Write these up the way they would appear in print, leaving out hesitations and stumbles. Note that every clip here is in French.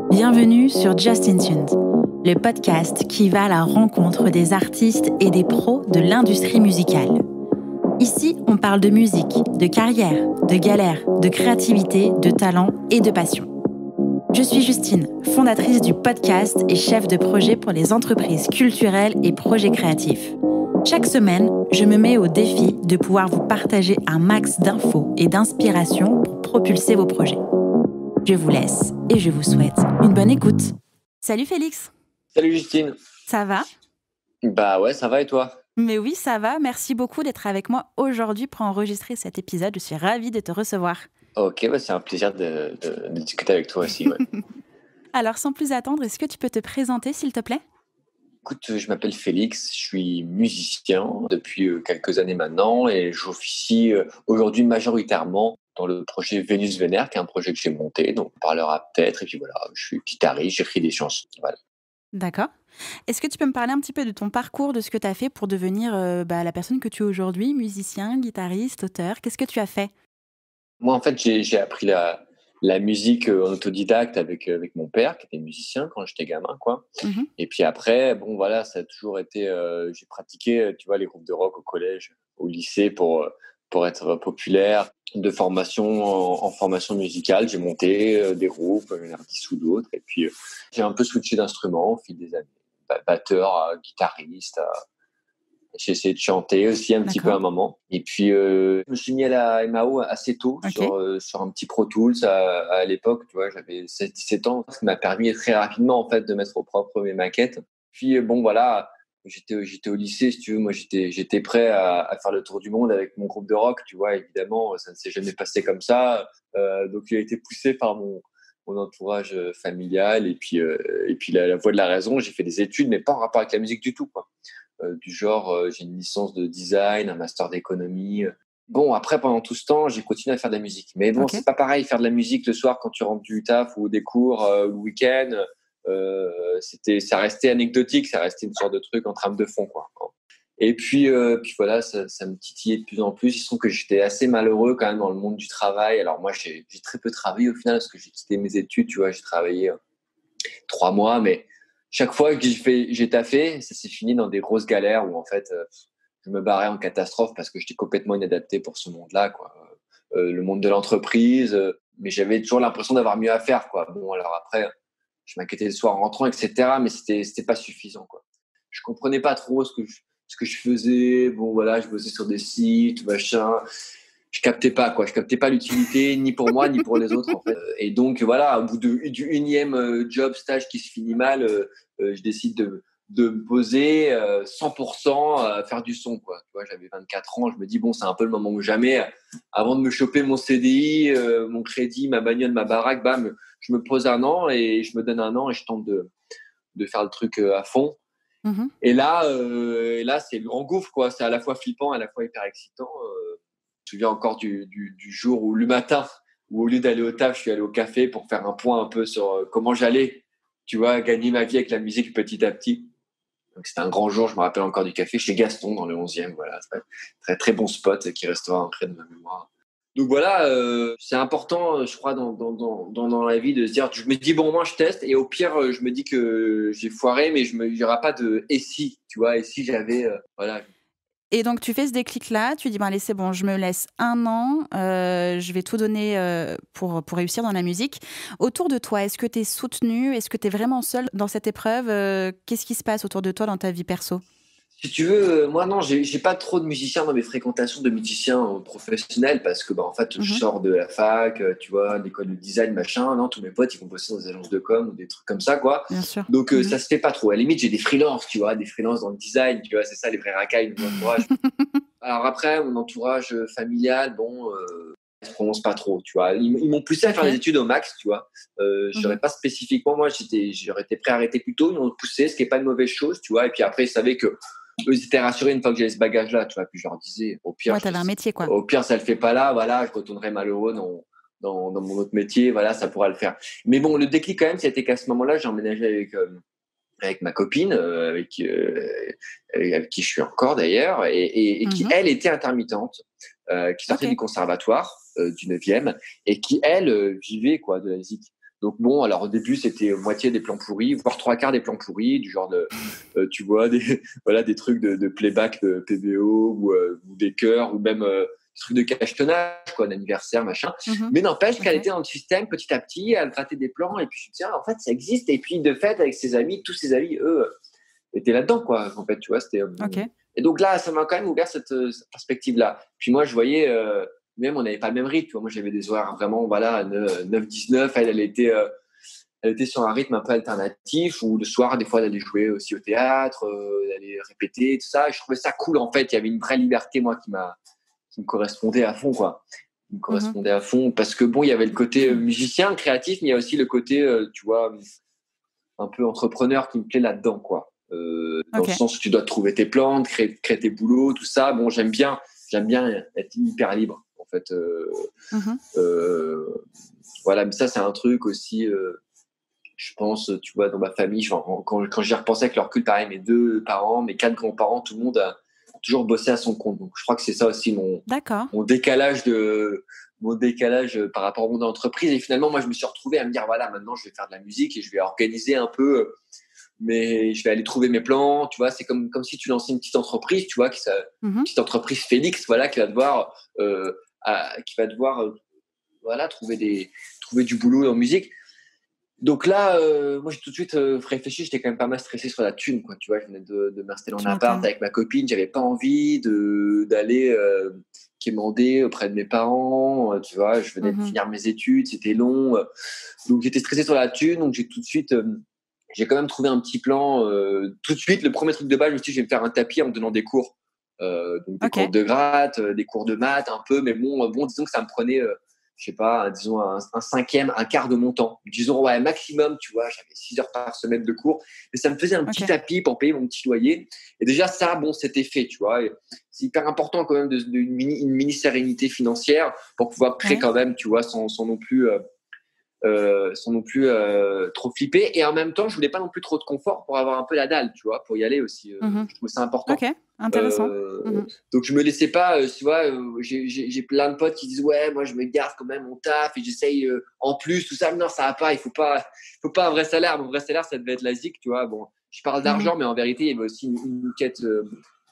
Bienvenue sur Just in Tunes, le podcast qui va à la rencontre des artistes et des pros de l'industrie musicale. Ici, on parle de musique, de carrière, de galère, de créativité, de talent et de passion. Je suis Justine, fondatrice du podcast et chef de projet pour les entreprises culturelles et projets créatifs. Chaque semaine, je me mets au défi de pouvoir vous partager un max d'infos et d'inspiration pour propulser vos projets. Je vous laisse et je vous souhaite une bonne écoute. Salut Félix. Salut Justine. Ça va ? Bah ouais, ça va et toi ? Mais oui, ça va. Merci beaucoup d'être avec moi aujourd'hui pour enregistrer cet épisode. Je suis ravie de te recevoir. Ok, bah c'est un plaisir de discuter avec toi aussi. Ouais. Alors, sans plus attendre, est-ce que tu peux te présenter, s'il te plaît ? Écoute, je m'appelle Félix, je suis musicien depuis quelques années maintenant et j'officie aujourd'hui majoritairement dans le projet Vénus Vénère, qui est un projet que j'ai monté, donc on parlera peut-être. Et puis voilà, je suis guitariste, j'écris des chansons. Voilà. D'accord. Est-ce que tu peux me parler un petit peu de ton parcours, de ce que tu as fait pour devenir la personne que tu es aujourd'hui, musicien, guitariste, auteur ? Qu'est-ce que tu as fait ? Moi, en fait, j'ai appris la musique en autodidacte avec mon père, qui était musicien quand j'étais gamin, quoi. Mhm. Et puis après, bon, voilà, ça a toujours été... j'ai pratiqué, tu vois, les groupes de rock au collège, au lycée pour être populaire. De formation en formation musicale, j'ai monté des groupes, un artiste ou d'autres. Et puis, j'ai un peu switché d'instruments au fil des années. Batteur, guitariste... J'ai essayé de chanter aussi un petit peu à un moment. Et puis, je me suis mis à la MAO assez tôt, Okay. sur un petit Pro Tools à l'époque. Tu vois, j'avais 16-17 ans. Ça m'a permis très rapidement, en fait, de mettre au propre mes maquettes. Puis, bon, voilà, j'étais au lycée, si tu veux. Moi, j'étais prêt à faire le tour du monde avec mon groupe de rock. Tu vois, évidemment, ça ne s'est jamais passé comme ça. Donc, il a été poussé par mon entourage familial. Et puis la voie de la raison, j'ai fait des études, mais pas en rapport avec la musique du tout, quoi. Du genre, j'ai une licence de design, un master d'économie. Bon, après, pendant tout ce temps, j'ai continué à faire de la musique. Mais bon, Okay. c'est pas pareil, faire de la musique le soir quand tu rentres du taf ou des cours le week-end. Ça restait anecdotique, ça restait une sorte de truc en trame de fond, quoi. Et puis voilà, ça me titillait de plus en plus. Il se trouve que j'étais assez malheureux quand même dans le monde du travail. Alors moi, j'ai très peu travaillé au final parce que j'ai quitté mes études, tu vois, j'ai travaillé 3 mois, mais chaque fois que j'ai taffé, ça s'est fini dans des grosses galères où en fait, je me barrais en catastrophe parce que j'étais complètement inadapté pour ce monde-là, quoi. Le monde de l'entreprise, mais j'avais toujours l'impression d'avoir mieux à faire, quoi. Bon, alors après, je m'inquiétais le soir en rentrant, etc., mais c'était pas suffisant, quoi. Je comprenais pas trop ce que je faisais. Bon, voilà, je bossais sur des sites, machin. Je captais pas, quoi. Je captais pas l'utilité, ni pour moi, ni pour les autres, en fait. Et donc, voilà, au bout du unième job stage qui se finit mal, je décide de me poser 100% à faire du son, quoi. Tu vois, j'avais 24 ans, je me dis, bon, c'est un peu le moment ou jamais. Avant de me choper mon CDI, mon crédit, ma bagnole, ma baraque, bam, je me pose un an et je me donne un an et je tente de faire le truc à fond. Mhm. Et là, c'est le grand gouffre, quoi. C'est à la fois flippant, à la fois hyper excitant. Je me souviens encore du jour où le matin, où au lieu d'aller au taf, je suis allé au café pour faire un point un peu sur comment j'allais, tu vois, gagner ma vie avec la musique petit à petit. Donc, c'était un grand jour, je me rappelle encore du café chez Gaston dans le 11e. Voilà, très, très, très bon spot qui restera ancré de ma mémoire. Donc voilà, c'est important, je crois, dans la vie de se dire, je me dis, bon, moi, je teste, et au pire, je me dis que j'ai foiré, mais il n'y aura pas de « et si », tu vois, et si j'avais, voilà. Et donc, tu fais ce déclic-là, tu dis, ben, allez, c'est bon, je me laisse un an, je vais tout donner pour réussir dans la musique. Autour de toi, est-ce que tu es soutenu ? Est-ce que tu es vraiment seul dans cette épreuve ? Qu'est-ce qui se passe autour de toi dans ta vie perso ? Si tu veux, moi non, j'ai pas trop de musiciens dans mes fréquentations de musiciens professionnels parce que en fait, je Mhm. sors de la fac, tu vois, l'école de design, machin. Non, tous mes potes, ils vont bosser dans des agences de com ou des trucs comme ça, quoi. Bien sûr. Donc ça se fait pas trop. À la limite, j'ai des freelances, tu vois, des freelances dans le design, tu vois, c'est ça les vrais racailles de mon entourage. Alors après, mon entourage familial, bon, ils se prononcent pas trop, tu vois. Ils m'ont poussé à faire Ok. des études au max, tu vois. J'aurais pas spécifiquement, moi, j'aurais été prêt à arrêter plus tôt. Ils m'ont poussé, ce qui est pas une mauvaise chose, tu vois. Et puis après, ils savaient que eux, ils étaient rassurés une fois que j'avais ce bagage-là, tu vois. Puis je leur disais, Ouais, t'avais un métier, quoi. au pire, ça le fait pas là, voilà, je retournerai malheureux dans mon autre métier, voilà, ça pourra le faire. Mais bon, le déclic quand même, c'était qu'à ce moment-là, j'ai emménagé avec ma copine, avec qui je suis encore d'ailleurs, et qui, elle, était intermittente. qui sortait du conservatoire du 9e et qui, elle, vivait quoi, de la musique. Donc bon, alors au début, c'était moitié des plans pourris, voire 3/4 des plans pourris, du genre de, tu vois, voilà, des trucs de playback de PBO ou des chœurs ou même des trucs de cachetonnage, quoi, d'anniversaire, machin. Mais n'empêche qu'elle était dans le système petit à petit, elle grattait des plans et puis je me dis, tiens, en fait, ça existe. Et puis de fait, avec ses amis, tous ses amis, eux, étaient là-dedans, quoi. En fait, tu vois, c'était. Et donc là, ça m'a quand même ouvert cette perspective-là. Puis moi, je voyais. Même on n'avait pas le même rythme. Tu vois. Moi, j'avais des horaires vraiment, voilà, 9-19. Elle était sur un rythme un peu alternatif où le soir, des fois, elle allait jouer aussi au théâtre, elle allait répéter, tout ça. Je trouvais ça cool, en fait. Il y avait une vraie liberté, moi, qui me correspondait à fond, quoi. Qui me correspondait à fond parce que, bon, il y avait le côté musicien, créatif, mais il y a aussi le côté, tu vois, un peu entrepreneur qui me plaît là-dedans, quoi. Dans le sens où tu dois trouver tes plantes, créer tes boulots, tout ça. Bon, j'aime bien être hyper libre, en fait. Voilà, mais ça, c'est un truc aussi, je pense, tu vois, dans ma famille, genre, quand j'y repensais avec leur recul, pareil, mes 2 parents, mes 4 grands-parents, tout le monde a toujours bossé à son compte. Donc, je crois que c'est ça aussi mon décalage par rapport au monde de l'entreprise. Et finalement, moi, je me suis retrouvé à me dire, voilà, maintenant, je vais faire de la musique et je vais organiser un peu, mais je vais aller trouver mes plans. Tu vois, c'est comme si tu lançais une petite entreprise, tu vois, petite entreprise Félix, voilà, qui va devoir, voilà, trouver du boulot en musique. Donc là, moi, j'ai tout de suite réfléchi. J'étais quand même pas mal stressé sur la thune, quoi. Tu vois, je venais de m'installer en appart avec ma copine. J'avais pas envie d'aller quémander auprès de mes parents. Tu vois, je venais de finir mes études, c'était long. Donc j'étais stressé sur la thune. Donc j'ai tout de suite, j'ai quand même trouvé un petit plan. Tout de suite, le premier truc de base, je me suis dit, je vais me faire un tapis en me donnant des cours. Donc des cours de gratte, des cours de maths, un peu. Mais bon, disons que ça me prenait. Je sais pas, disons un cinquième, un quart de mon temps. Disons, ouais, maximum, tu vois, j'avais 6 heures par semaine de cours. Mais ça me faisait un petit tapis pour payer mon petit loyer. Et déjà, ça, bon, c'était fait, tu vois. Et c'est hyper important quand même une mini sérénité financière pour pouvoir créer quand même, tu vois, sans non plus trop flipper. Et en même temps, je voulais pas non plus trop de confort pour avoir un peu la dalle, tu vois, pour y aller aussi. Je trouvais ça important. Ok, intéressant. Donc je me laissais pas, tu vois, j'ai plein de potes qui disent ouais, moi je me garde quand même mon taf et j'essaye en plus tout ça. Mais non, ça va pas. Il faut pas un vrai salaire. Mon vrai salaire, ça devait être la zik, tu vois. Bon, je parle d'argent, mais en vérité, il y avait aussi une quête.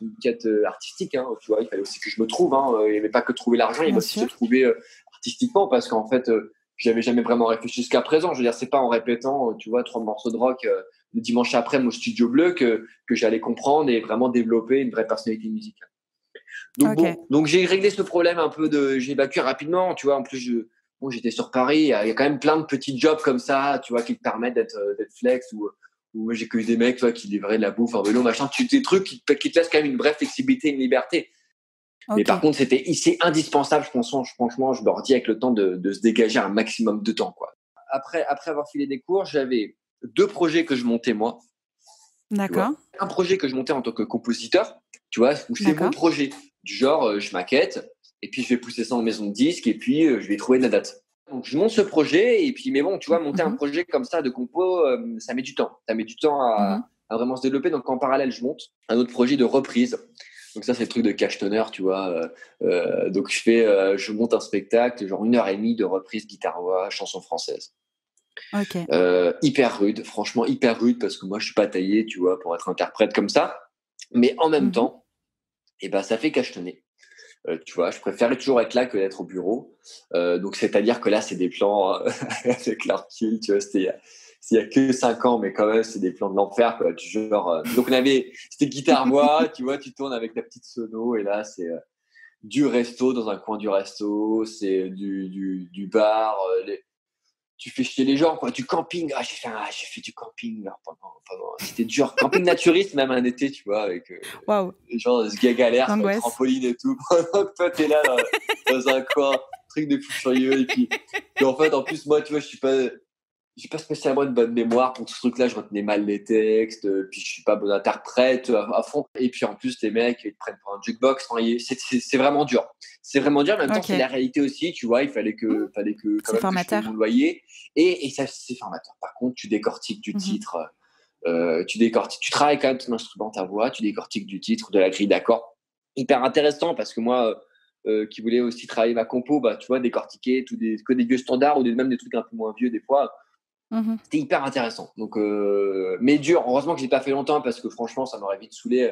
Une quête artistique, hein, tu vois, il fallait aussi que je me trouve, hein, il n'y avait pas que trouver l'argent, il y avait aussi se trouver artistiquement, parce qu'en fait, j'avais jamais vraiment réfléchi jusqu'à présent. Je veux dire, c'est pas en répétant, tu vois, 3 morceaux de rock le dimanche après au Studio Bleu que j'allais comprendre et vraiment développer une vraie personnalité musicale. Donc donc j'ai réglé ce problème un peu j'ai évacué rapidement, tu vois. En plus, j'étais sur Paris, il y a quand même plein de petits jobs comme ça, tu vois, qui te permettent d'être flex ou j'ai connu des mecs, tu vois, qui livraient de la bouffe en vélo, machin, des trucs qui te laissent quand même une vraie flexibilité, une liberté. Mais par contre, c'est indispensable, franchement, je leur dis avec le temps de se dégager un maximum de temps, quoi. Après avoir filé des cours, j'avais 2 projets que je montais moi. D'accord. Un projet que je montais en tant que compositeur, tu vois, où c'est mon projet. Du genre, je maquette, et puis je vais pousser ça en maison de disque, et puis je vais trouver de la date. Donc je monte ce projet, et puis, mais bon, tu vois, monter un projet comme ça de compo, ça met du temps. Ça met du temps à vraiment se développer. Donc en parallèle, je monte un autre projet de reprise. Donc ça, c'est le truc de cachetonneur, tu vois. Donc je monte un spectacle, genre 1h30 de reprise guitare-voix, chanson française. Hyper rude, franchement hyper rude, parce que moi, je suis pas taillé, tu vois, pour être interprète comme ça. Mais en même temps, ça fait cachetonner. Tu vois, je préférais toujours être là que d'être au bureau. Donc, c'est-à-dire que là, c'est des plans avec leur recul, tu vois, il y a que 5 ans, mais quand même, c'est des plans de l'enfer, quoi. Donc, c'était guitare-voix, tu vois, tu tournes avec ta petite sono, et là, c'est du resto, dans un coin du resto, c'est du bar, tu fais chier les gens, quoi. Du camping. J'ai fait du camping là, pendant. C'était dur. Camping naturiste, même un été, tu vois, avec les gens ce gars galère, sur le trampoline et tout. Pendant que toi, t'es là dans un coin, truc de fou furieux. Et puis en fait, en plus, moi, tu vois, j'ai pas spécialement une bonne mémoire pour tout ce truc-là. Je retenais mal les textes, puis je suis pas bon interprète à fond. Et puis en plus, les mecs, ils te prennent pour un jukebox. Enfin, c'est vraiment dur. C'est vraiment dur. En même temps, c'est la réalité aussi. Tu vois, il fallait que quand même que je paye mon loyer. Et ça, c'est formateur. Par contre, tu décortiques du titre. Tu travailles quand même ton instrument, ta voix. Tu décortiques du titre, de la grille d'accords. Hyper intéressant parce que moi, qui voulaient aussi travailler ma compo, bah, tu vois, décortiquer que des vieux standards ou même des trucs un peu moins vieux des fois. Mmh. C'était hyper intéressant. Donc, mais dur. Heureusement que j'ai pas fait longtemps parce que franchement, ça m'aurait vite saoulé.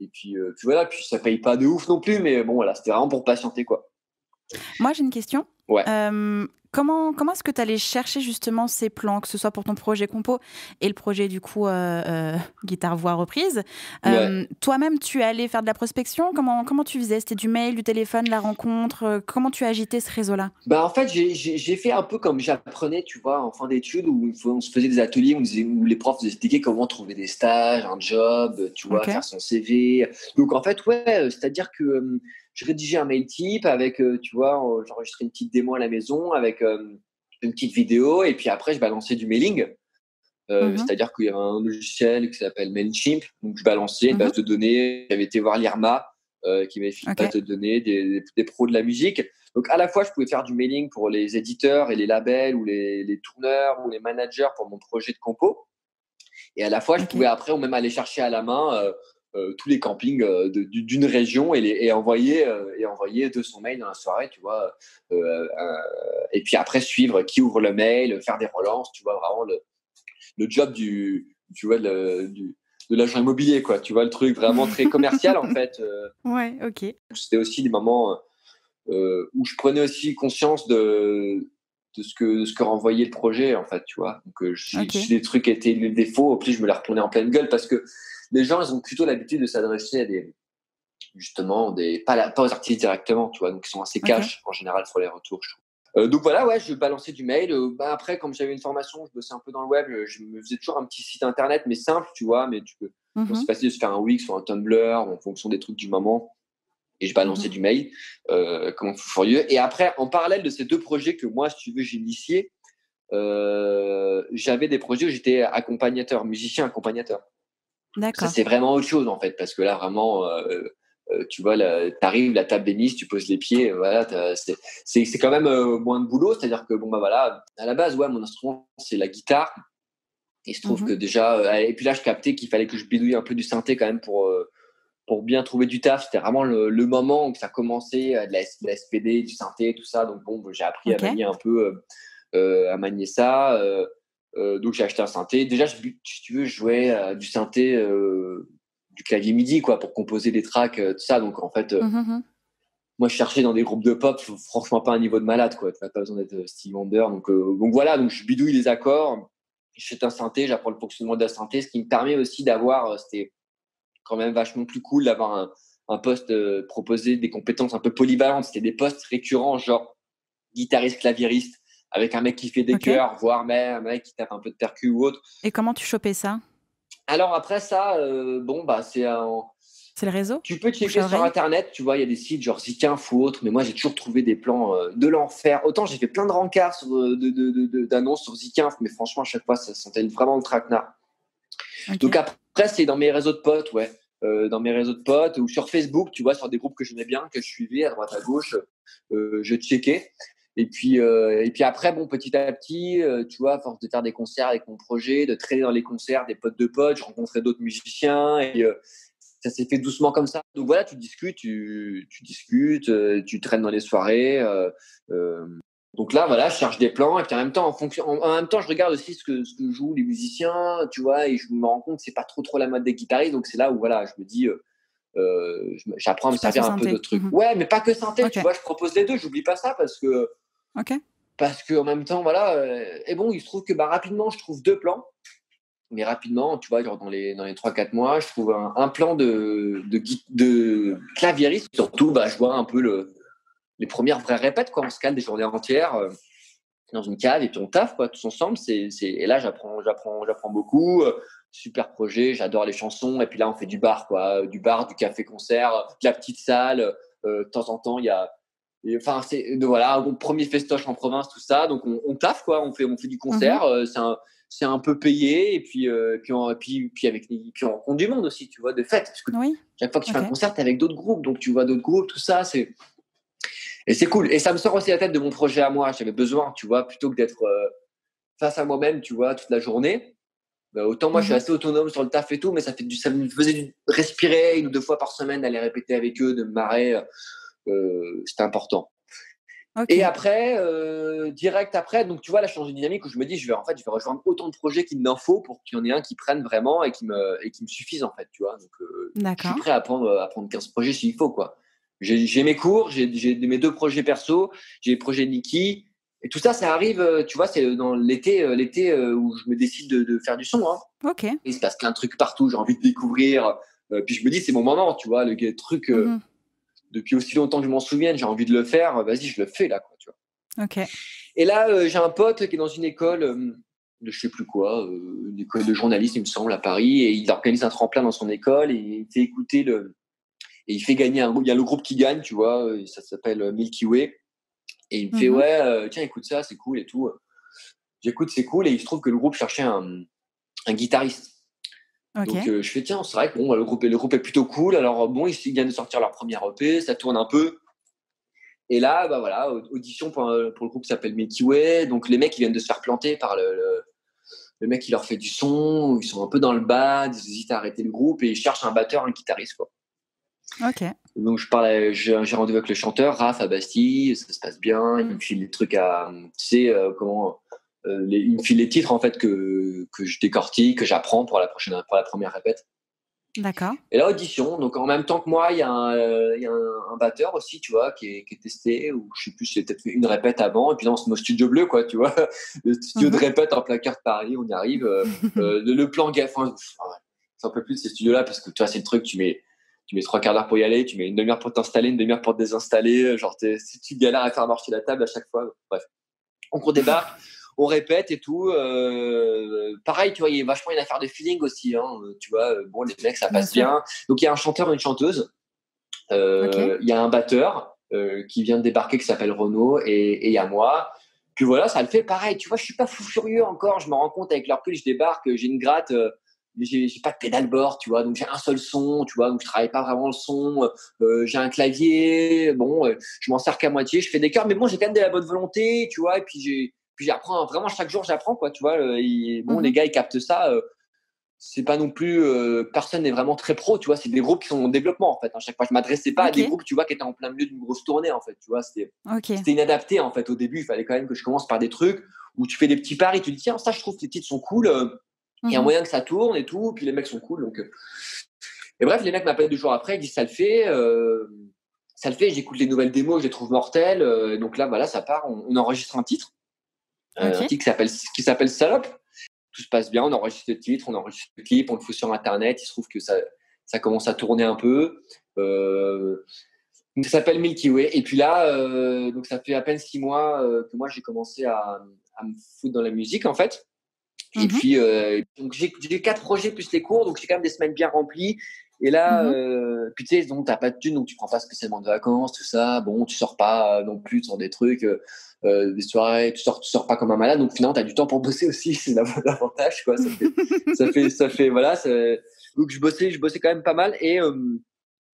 Et puis voilà, puis ça paye pas de ouf non plus, mais bon, voilà, c'était vraiment pour patienter, quoi. Moi, j'ai une question. Ouais. Comment est-ce que tu allais chercher justement ces plans, que ce soit pour ton projet compo et le projet du coup guitare-voix reprise? Ouais. Toi-même, tu es allé faire de la prospection? Comment tu faisais? C'était du mail, du téléphone, la rencontre? Comment tu agitais ce réseau-là? Bah, en fait, j'ai fait un peu comme j'apprenais, tu vois, en fin d'études où on se faisait des ateliers où les profs nous expliquaient comment trouver des stages, un job, tu vois, OK. faire son CV. Donc, en fait, ouais, c'est-à-dire que je rédigeais un mail type avec, tu vois, j'enregistrais une petite démo à la maison avec une petite vidéo et puis après, je balançais du mailing. Mmh. C'est-à-dire qu'il y avait un logiciel qui s'appelle Mailchimp, donc je balançais une Mmh. base de données. J'avais été voir l'IRMA, qui m'avait fait une base OK. de données des pros de la musique. Donc à la fois, je pouvais faire du mailing pour les éditeurs et les labels ou les tourneurs ou les managers pour mon projet de compo. Et à la fois, je pouvais OK. après ou même aller chercher à la main tous les campings d'une région et envoyer 200 mails dans la soirée, tu vois. Et puis après, suivre qui ouvre le mail, faire des relances, tu vois, vraiment le job tu vois, de l'agent immobilier, quoi. Tu vois, le truc vraiment très commercial, en fait. Ouais, OK. C'était aussi des moments où je prenais aussi conscience de ce que renvoyait le projet, en fait, tu vois. Donc, si OK. les trucs étaient des défauts, au plus, je me les reprenais en pleine gueule parce que les gens, ils ont plutôt l'habitude de s'adresser à justement, pas aux artistes directement, tu vois. Donc, ils sont assez OK. cash, en général, sur les retours, je trouve. Donc voilà, ouais, je balançais du mail. Bah après, comme j'avais une formation, je bossais un peu dans le web, je me faisais toujours un petit site internet, mais simple, tu vois. Mais bon, c'est Mmh. facile de se faire un Wix ou un Tumblr en fonction des trucs du moment. Et je balançais Mmh. du mail comme un fou furieux. Et après, en parallèle de ces deux projets que moi, si tu veux, j'ai initiés, j'avais des projets où j'étais accompagnateur, musicien accompagnateur. Ça, D'accord. c'est vraiment autre chose, en fait, parce que là, vraiment, tu vois, t'arrives, la table est mise, tu poses les pieds, voilà, c'est quand même moins de boulot. C'est-à-dire que, bon, bah voilà, à la base, ouais, mon instrument, c'est la guitare. Et il se trouve que Mmh. déjà, et puis là, je captais qu'il fallait que je bidouille un peu du synthé quand même pour bien trouver du taf. C'était vraiment le moment où ça commençait, de la SPD, du synthé, tout ça. Donc, bon, j'ai appris à OK. manier un peu, à manier ça. Donc, j'ai acheté un synthé. Déjà, si tu veux, je jouais du synthé, du clavier MIDI, quoi, pour composer des tracks, tout ça. Donc, en fait, Mmh. moi, je cherchais dans des groupes de pop, franchement, pas un niveau de malade, quoi. Tu n'as pas besoin d'être Stevie Wonder. Donc voilà, donc je bidouille les accords. J'achète un synthé, j'apprends le fonctionnement de la synthé, ce qui me permet aussi d'avoir, c'était quand même vachement plus cool d'avoir un poste proposé, des compétences un peu polyvalentes. C'était des postes récurrents, genre guitariste, claviériste, avec un mec qui fait des OK. chœurs, voire même un mec qui tape un peu de percu ou autre. Et comment tu chopais ça? Alors après ça, bon, bah, C'est le réseau? tu peux Bouche à checker sur oreille? Internet, tu vois, il y a des sites genre Zikinf ou autres, mais moi j'ai toujours trouvé des plans de l'enfer. Autant j'ai fait plein de rencarts d'annonces sur Zikinf, mais franchement, à chaque fois, ça sentait vraiment le traquenard. Donc OK. après, c'est dans mes réseaux de potes, ouais. Dans mes réseaux de potes ou sur Facebook, tu vois, sur des groupes que j'aimais bien, que je suivais à droite à gauche, je checkais. Et puis après, bon, petit à petit, tu vois, à force de faire des concerts avec mon projet, de traîner dans les concerts des potes de potes, je rencontrais d'autres musiciens et ça s'est fait doucement comme ça. Donc voilà, tu discutes, tu traînes dans les soirées. Euh, donc là, voilà, je cherche des plans et puis en même temps, en même temps, je regarde aussi ce que jouent les musiciens, tu vois, et je me rends compte que c'est pas trop la mode des guitaristes. Donc c'est là où voilà, je me dis, j'apprends à me Tu passes au servir un peu synthé? d'autres trucs. Mmh. Ouais, mais pas que synthé, tu OK. vois, je propose les deux, j'oublie pas ça OK. parce que en même temps, voilà. Et bon, il se trouve que bah, rapidement, je trouve deux plans. Mais rapidement, tu vois, genre dans les 3-4 mois, je trouve un plan de claviériste. Surtout, bah, je vois un peu les premières vraies répètes, quoi. On se cale des journées entières dans une cave et puis on taffe, quoi, tous ensemble. Et là, j'apprends beaucoup. Super projet, j'adore les chansons. Et puis là, on fait du bar, quoi. Du bar, du café-concert, de la petite salle. De temps en temps, il y a. Enfin, voilà, un premier festoche en province, tout ça. Donc, on taffe, quoi. On fait du Mmh. concert. C'est un peu payé. Et puis on rencontre du monde aussi, tu vois, de fête. Parce que Oui. chaque fois que tu fais OK. un concert, t'es avec d'autres groupes. Donc, tu vois d'autres groupes, tout ça. Et c'est cool. Et ça me sort aussi la tête de mon projet à moi. J'avais besoin, tu vois, plutôt que d'être face à moi-même, tu vois, toute la journée. Bah, autant moi, je suis Mmh. assez autonome sur le taf et tout, mais ça me faisait respirer une ou deux fois par semaine, d'aller répéter avec eux, de me marrer. c'était important. Okay. Et après, direct après, donc tu vois, là, je suis dans une dynamique où je me dis, je vais rejoindre autant de projets qu'il m'en faut pour qu'il y en ait un qui prenne vraiment et qui me suffise, en fait, tu vois. Donc, je suis D'accord. prêt à prendre 15 projets s'il faut, quoi. J'ai mes cours, j'ai mes 2 projets perso, j'ai les projets Niki. Et tout ça, ça arrive, tu vois, c'est dans l'été, où je me décide de faire du son, hein. OK. Il se passe plein de trucs partout, j'ai envie de découvrir. Puis je me dis, c'est mon moment, tu vois, le truc, Mmh. depuis aussi longtemps que je m'en souvienne, j'ai envie de le faire, vas-y, je le fais là, quoi, tu vois. OK. Et là, j'ai un pote qui est dans une école de je sais plus quoi, une école de journalisme, il me semble, à Paris, et il organise un tremplin dans son école et il fait écouter et il fait gagner un groupe. Il y a le groupe qui gagne, tu vois, et ça s'appelle Milky Way. Et il me fait, Mmh. ouais, tiens, écoute ça, c'est cool et tout. J'écoute, c'est cool, et il se trouve que le groupe cherchait un guitariste. Donc OK. je fais, tiens, c'est vrai que bon, le groupe est plutôt cool. Alors bon, ils viennent de sortir leur première EP, ça tourne un peu. Et là, bah voilà, audition pour le groupe qui s'appelle Milky Way. Donc les mecs, ils viennent de se faire planter par le mec qui leur fait du son. Ils sont un peu dans le bad, ils hésitent à arrêter le groupe et ils cherchent un batteur, un guitariste, quoi. OK. Donc j'ai rendez-vous avec le chanteur, Raph, à Bastille. Ça se passe bien. Il me file les trucs tu sais, il me file les titres en fait que je décortique, que j'apprends pour la première répète. D'accord. Et là, audition, donc en même temps que moi, il y a un batteur aussi, tu vois, qui est testé, ou je sais plus, j'ai peut-être fait une répète avant, et puis là, on se met au studio bleu, quoi, tu vois, le studio de Mmh. répète en plein cœur de Paris, on y arrive, le plan gaffe, enfin, c'est un peu plus de ces studios-là, parce que tu vois, c'est le truc, tu mets 3 quarts d'heure pour y aller, tu mets une demi-heure pour t'installer, une demi-heure pour te désinstaller, genre, si tu galères à faire marcher la table à chaque fois, bref. Donc on débarque, on répète et tout. Pareil, tu vois, il y a vachement une affaire de feeling aussi, hein, tu vois. Bon, les mecs, ça Bien passe sûr. bien. Donc il y a un chanteur et une chanteuse. OK. Il y a un batteur qui vient de débarquer qui s'appelle Renaud, et il y a moi. Puis voilà, ça le fait pareil. Tu vois, je suis pas fou furieux encore. Je me rends compte avec leur recul, je débarque, j'ai une gratte. J'ai pas de pédalboard, tu vois, donc j'ai un seul son, tu vois, donc je travaille pas vraiment le son. J'ai un clavier, bon, je m'en sers qu'à moitié, je fais des chœurs, mais bon, j'ai quand même de la bonne volonté, tu vois, et puis j'apprends vraiment chaque jour, j'apprends, quoi, tu vois. Bon, les Mmh. gars, ils captent ça. C'est pas non plus, personne n'est vraiment très pro, tu vois, c'est des groupes qui sont en développement, en fait, hein. Chaque fois, je m'adressais pas à des OK. groupes, tu vois, qui étaient en plein milieu d'une grosse tournée, en fait, tu vois, OK. c'était inadapté, en fait. Au début, il fallait quand même que je commence par des trucs où tu fais des petits paris, tu dis, tiens, ça, je trouve que les titres sont cool, il y a Mmh. moyen que ça tourne et tout, puis les mecs sont cool, donc. Et bref, les mecs m'appellent 2 jours après, ils disent, ça le fait, j'écoute les nouvelles démos, je les trouve mortelles, donc là, voilà, ça part, on enregistre un OK. titre qui s'appelle Salope. Tout se passe bien, on enregistre le titre, on enregistre le clip, on le fout sur Internet. Il se trouve que ça commence à tourner un peu. Donc ça s'appelle Milky Way. Et puis là, donc ça fait à peine 6 mois que moi j'ai commencé à me foutre dans la musique, en fait. Et Mmh. puis donc j'ai 4 projets plus les cours, donc j'ai quand même des semaines bien remplies. Et là, Mmh. puis tu sais, donc t'as pas de thunes, donc tu prends pas spécialement de vacances, tout ça. Bon, tu sors pas non plus sur des trucs, des soirées, tu sors pas comme un malade. Donc finalement, t'as du temps pour bosser aussi, c'est l'avantage, quoi. Voilà. Donc je bossais quand même pas mal, et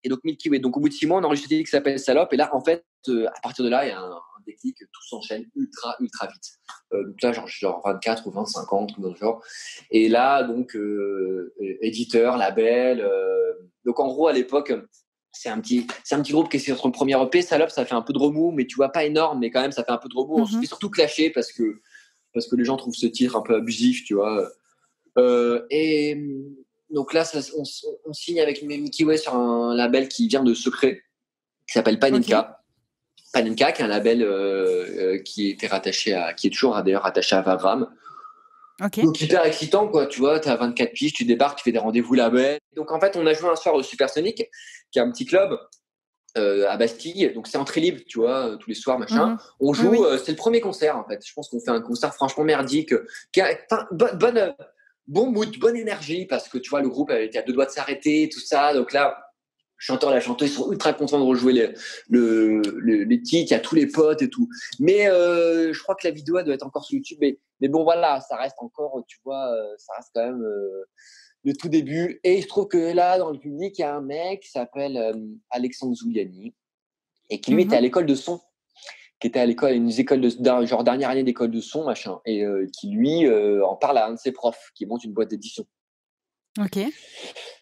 donc Milky Way. Donc au bout de 6 mois, on enregistre un titre qui s'appelle Salope. Et là, en fait, à partir de là, il y a un déclic, tout s'enchaîne ultra, ultra vite. Donc là, genre 24 ou 25 ans, tout dans le genre. Et là, donc, éditeur, label. Donc en gros, à l'époque, c'est un petit groupe qui est sur son premier EP. Salope, ça fait un peu de remous, mais tu vois, pas énorme, mais quand même, ça fait un peu de remous. On se fait Mmh. surtout clasher parce que les gens trouvent ce titre un peu abusif, tu vois. Et donc là, on signe avec Mickey Way sur un label qui vient de Secret, qui s'appelle OK. Panenka. Panenka, qui est un label qui est toujours d'ailleurs rattaché à Vagram. OK. Donc hyper excitant, quoi. Tu vois, t'as 24 piges, tu débarques, tu fais des rendez-vous label. Donc en fait, on a joué un soir au Supersonic, qui est un petit club à Bastille. Donc c'est entrée libre, tu vois, tous les soirs, machin. Mmh. On Oui, joue, oui. c'est le premier concert, en fait. Je pense qu'on fait un concert franchement merdique, bon mood, bonne énergie, parce que tu vois, le groupe était à 2 doigts de s'arrêter, tout ça. Donc là, le chanteur, la chanteuse, ils sont ultra contents de rejouer les titres, il y a tous les potes et tout. Mais je crois que la vidéo elle doit être encore sur YouTube. Mais bon, voilà, ça reste encore, tu vois, ça reste quand même le tout début. Et il se trouve que là, dans le public, il y a un mec qui s'appelle Alexandre Zouliani, et qui lui était Mmh. à l'école de son, qui était à l'école, une école genre dernière année d'école de son, machin, et qui lui en parle à un de ses profs, qui monte une boîte d'édition. OK.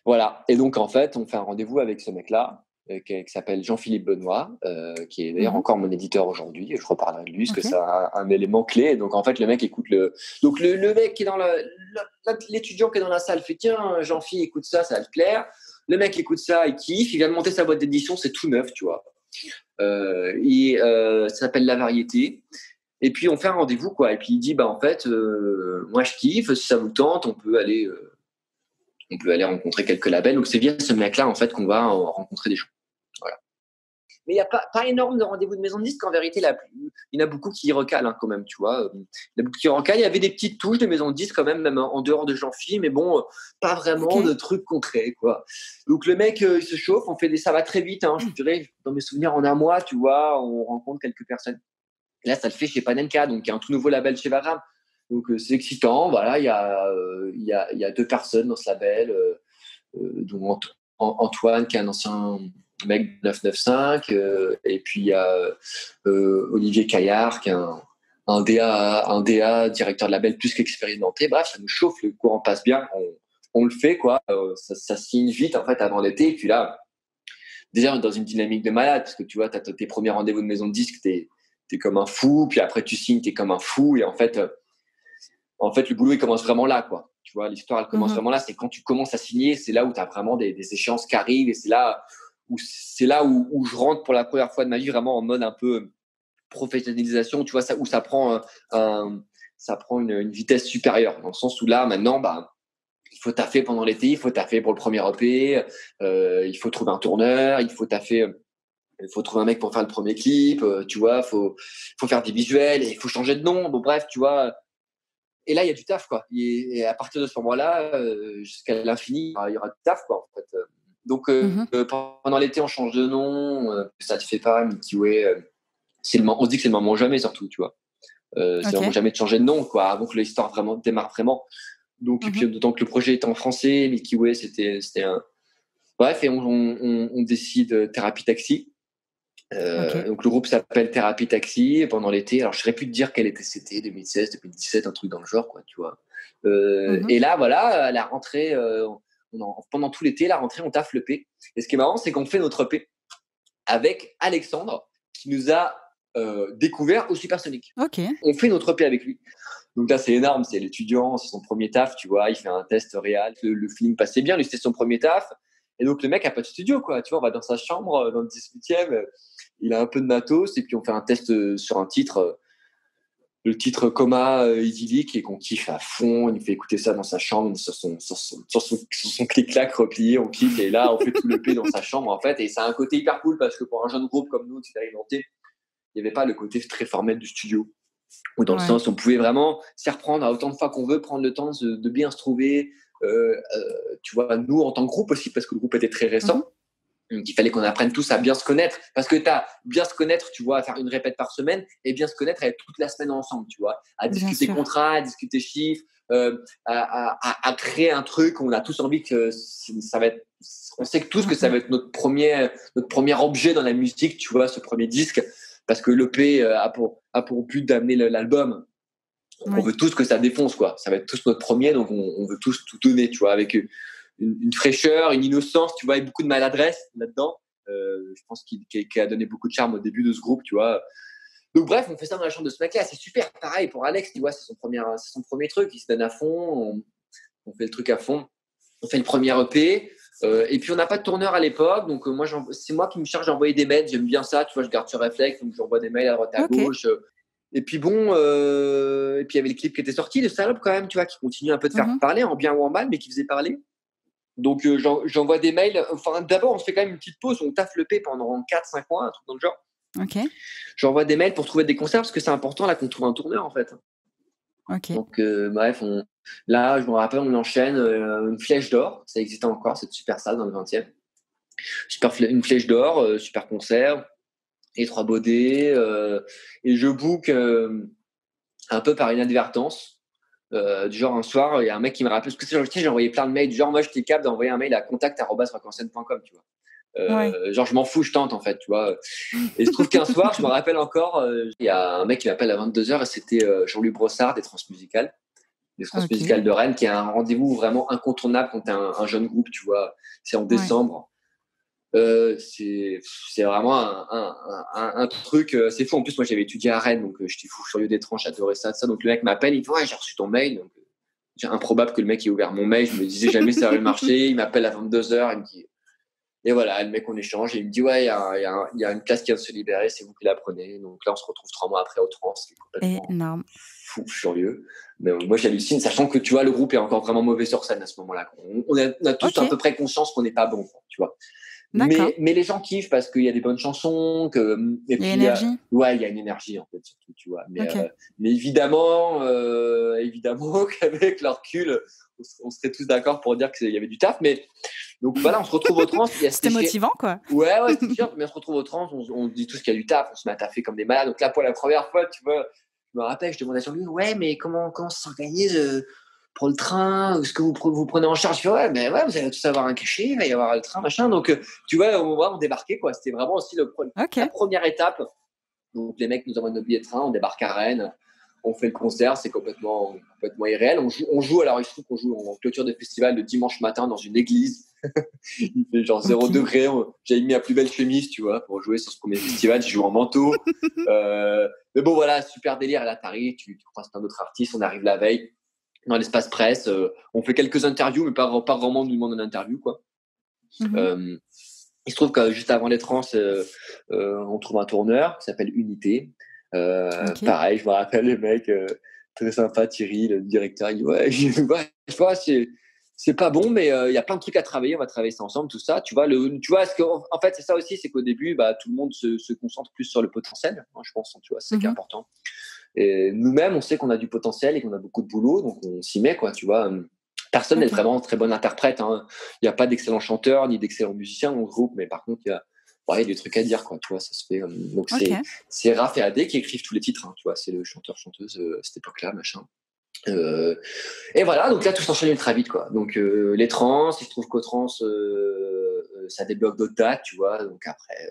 Voilà. Et donc en fait, on fait un rendez-vous avec ce mec-là. qui s'appelle Jean-Philippe Benoît, qui est d'ailleurs encore mon éditeur aujourd'hui. Je reparlerai de lui parce que c'est un élément clé. Donc en fait, le mec écoute donc le mec qui est dans l'étudiant qui est dans la salle fait tiens, Jean-Philippe écoute ça va te plaire. Le mec écoute ça, il kiffe, il vient de monter sa boîte d'édition, c'est tout neuf, tu vois. Ça s'appelle La Variété. Et puis on fait un rendez-vous, quoi. Et puis il dit bah en fait, moi je kiffe, si ça vous tente, on peut aller rencontrer quelques labels. Donc c'est via ce mec-là en fait qu'on va rencontrer des gens. Voilà. Mais il n'y a pas énorme de rendez-vous de maison de disques. En vérité, il y en a beaucoup qui recalent quand même, tu vois. Il y en a beaucoup qui recalent. Il y avait des petites touches de maison de disques quand même en dehors de Jean-Phi, mais bon, pas vraiment de trucs concrets, quoi. Donc le mec, il se chauffe, ça va très vite. Je dirais, dans mes souvenirs, en un mois, tu vois, on rencontre quelques personnes. Là, ça le fait chez Panenka, donc il y a un tout nouveau label chez Vagram. Donc c'est excitant. Voilà, il y a 2 personnes dans ce label, dont Antoine, qui est un ancien mec de 995, et puis il y a Olivier Caillard, qui est un DA, directeur de label plus qu'expérimenté. Bref, ça nous chauffe, le courant passe bien, on le fait, quoi. Ça signe vite en fait avant l'été. Et puis là, déjà dans une dynamique de malade, parce que tu vois, t'as tes premiers rendez-vous de maison de disque, t'es comme un fou, puis après tu signes, t'es comme un fou, et en fait le boulot il commence vraiment là, quoi. Tu vois, l'histoire elle commence vraiment là. C'est quand tu commences à signer, c'est là où t'as vraiment des échéances qui arrivent, et c'est là où je rentre pour la première fois de ma vie vraiment en mode un peu professionnalisation, tu vois, où ça prend une vitesse supérieure, dans le sens où là maintenant il faut taffer pendant l'été, il faut taffer pour le premier EP, il faut trouver un tourneur, il faut trouver un mec pour faire le premier clip, tu vois, faut faire des visuels, et il faut changer de nom. Bon bref, tu vois. Et là, il y a du taf, quoi. Et à partir de ce moment-là, jusqu'à l'infini, il y aura du taf, quoi, en fait. Donc, pendant l'été, on change de nom. Ça te fait pas, Milky Way. On se dit que c'est le moment jamais, surtout, tu vois. C'est le moment jamais de changer de nom, quoi, avant que l'histoire vraiment démarre vraiment. Donc, et puis, d'autant que le projet était en français, Milky Way, c'était un. Bref, et on décide Thérapie Taxi. Donc le groupe s'appelle Thérapie Taxi pendant l'été. Alors je saurais plus te dire quel été c'était, 2016, 2017, un truc dans le genre, quoi, tu vois. Et là, voilà, à la rentrée, pendant tout l'été, la rentrée, on taffe le P. Et ce qui est marrant, c'est qu'on fait notre P avec Alexandre, qui nous a découvert au Supersonic. On fait notre P avec lui. Donc là, c'est énorme, c'est l'étudiant, c'est son premier taf, tu vois, il fait un test réel, le feeling passait bien, lui c'était son premier taf. Et donc le mec a pas de studio, quoi, tu vois, on va dans sa chambre, dans le 18e, il a un peu de matos, et puis on fait un test sur un titre, le titre Coma idyllique, et qu'on kiffe à fond. Il nous fait écouter ça dans sa chambre, sur son clic-clac replié, on kiffe, et là on fait tout le P dans sa chambre, en fait. Et ça a un côté hyper cool, parce que pour un jeune groupe comme nous, expérimenté, il n'y avait pas le côté très formel du studio, ou dans le sens où on pouvait vraiment s'y reprendre à autant de fois qu'on veut, prendre le temps de bien se trouver, tu vois, nous en tant que groupe aussi, parce que le groupe était très récent. Donc, il fallait qu'on apprenne tous à bien se connaître, parce que t'as bien se connaître, tu vois, à faire une répète par semaine, et bien se connaître à être toute la semaine ensemble, tu vois, à discuter contrats, à discuter chiffres, à créer un truc. On a tous envie que ça va être, on sait que tous que ça va être notre premier objet dans la musique, tu vois, ce premier disque, parce que l'EP a pour but d'amener l'album. On veut tous que ça défonce, quoi. Ça va être tous notre premier, donc on veut tous tout donner, tu vois, avec une fraîcheur, une innocence, tu vois, et beaucoup de maladresse là-dedans. Je pense qu'il a donné beaucoup de charme au début de ce groupe, tu vois. Donc bref, on fait ça dans la chambre de ce mec-là. C'est super. Pareil pour Alex, tu vois, c'est son premier truc. Il se donne à fond. On fait le truc à fond. On fait le premier EP. Et puis on n'a pas de tourneur à l'époque, donc c'est moi qui me charge d'envoyer des mails. J'aime bien ça, tu vois, je garde ce réflexe, donc j'envoie des mails à droite à gauche. Et puis bon, et puis il y avait le clip qui était sorti, le Salope quand même, tu vois, qui continue un peu de faire parler, en bien ou en mal, mais qui faisait parler. Donc j'envoie des mails. Enfin, d'abord, on se fait quand même une petite pause, on taffe le P pendant 4-5 mois, un truc dans le genre. J'envoie des mails pour trouver des concerts, parce que c'est important là qu'on trouve un tourneur, en fait. Donc bref, là, je me rappelle, on enchaîne une Flèche d'Or, ça existait encore, cette super salle dans le 20e. Une Flèche d'Or, super concert, et 3 baudets, et je book un peu par inadvertance. Du genre un soir, il y a un mec qui me rappelle, parce que j'ai envoyé plein de mails, du genre moi je t'ai capable d'envoyer un mail à contact@rockanscène.com, tu vois. Genre je m'en fous, je tente en fait, tu vois. Et il se trouve qu'un soir, je me rappelle encore, il y a un mec qui m'appelle à 22h, et c'était Jean-Louis Brossard des Transmusicales de Rennes, qui a un rendez-vous vraiment incontournable quand t'es un jeune groupe, tu vois. C'est en décembre. C'est vraiment un truc, c'est fou. En plus, moi, j'avais étudié à Rennes, donc j'étais fou furieux d'étrange, j'adorais ça, ça. Donc le mec m'appelle, il me dit ouais, j'ai reçu ton mail. Donc, c'est improbable que le mec ait ouvert mon mail. Je me disais jamais ça allait marcher. Il m'appelle à 22h, il me dit et voilà, le mec on échange et il me dit ouais, il y a une classe qui vient de se libérer, c'est vous qui la prenez. Donc là, on se retrouve 3 mois après au trans, c'est complètement Énorme. fou furieux. Mais moi, j'hallucine, sachant que tu vois, le groupe est encore vraiment mauvais sur scène à ce moment-là. On a tous à peu près conscience qu'on n'est pas bon, tu vois. Mais les gens kiffent parce qu'il y a des bonnes chansons. Et il y a une énergie. Ouais, il y a une énergie, en fait, surtout, tu vois. Mais évidemment, qu'avec le recul, on serait tous d'accord pour dire qu'il y avait du taf. Mais donc voilà, on se retrouve au trans. C'était motivant, quoi. Ouais, c'était sûr. Mais on se retrouve au trans, on dit tous qu'il y a du taf, on se met à taffer comme des malades. Donc là, pour la première fois, tu vois, je me rappelle, je demandais sur lui, ouais, mais comment s'organise pour le train, est-ce que vous prenez en charge? Je fais, ouais, mais ouais, vous allez tous avoir un cachet, il va y avoir le train, machin. Donc, tu vois, on débarquait, quoi. C'était vraiment aussi la première étape. Donc, les mecs nous envoient nos billets de train, on débarque à Rennes, on fait le concert, c'est complètement irréel. On joue, alors il se trouve qu'on joue en clôture de festival le dimanche matin dans une église. Il fait genre 0 degré. J'avais mis ma plus belle chemise, tu vois, pour jouer sur ce premier festival. Je joue en manteau. Mais bon, voilà, super délire. Et là, t'arrives, tu croises plein d'autres artistes. On arrive la veille dans l'espace presse, on fait quelques interviews, mais pas vraiment du monde en interview, quoi. Il se trouve que juste avant les trans, on trouve un tourneur qui s'appelle Unité. Pareil, je me rappelle les mecs, très sympa, Thierry, le directeur, il dit ouais, je vois, c'est pas bon, mais il y a plein de trucs à travailler, on va travailler ça ensemble, tout ça. Tu vois, en fait, c'est ça aussi, c'est qu'au début, tout le monde se concentre plus sur le potentiel, hein, je pense, tu vois, c'est ça qui est important. Et nous-mêmes, on sait qu'on a du potentiel et qu'on a beaucoup de boulot, donc on s'y met, quoi, tu vois. Personne n'est vraiment très bon interprète, hein. Il n'y a pas d'excellents chanteurs ni d'excellents musiciens dans le groupe, mais par contre, il y a des trucs à dire, quoi, tu vois, ça se fait. Donc c'est Raph et Adé qui écrivent tous les titres, hein, tu vois, c'est le chanteur-chanteuse à cette époque-là, machin. Et voilà, donc là, tout s'enchaîne très vite, quoi. Donc les trans, il se trouve qu'au trans, ça débloque d'autres dates, tu vois, donc après.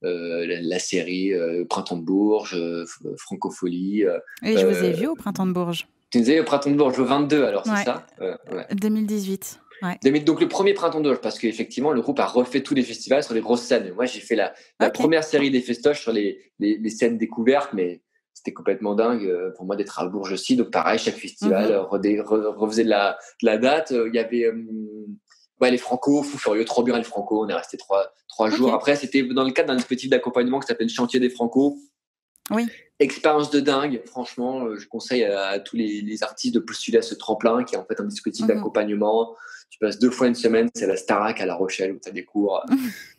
La série Printemps de Bourges, Francophonie. Oui, je vous ai vu au Printemps de Bourges. Tu me disais au Printemps de Bourges, le 22, alors c'est ça 2018. Ouais. Donc le premier Printemps de Bourges, parce qu'effectivement, le groupe a refait tous les festivals sur les grosses scènes. Moi, j'ai fait la première série des festoches sur les scènes découvertes, mais c'était complètement dingue pour moi d'être à Bourges aussi. Donc pareil, chaque festival refaisait de la date. Il y avait... les Franco, fou furieux, trop bien les Franco. On est resté 3 jours. Après, c'était dans le cadre d'un dispositif d'accompagnement qui s'appelle Chantier des Franco. Oui. Expérience de dingue. Franchement, je conseille à tous les artistes de postuler à ce tremplin qui est en fait un dispositif d'accompagnement. Tu passes 2 fois une semaine, c'est la Starac à La Rochelle où tu as des cours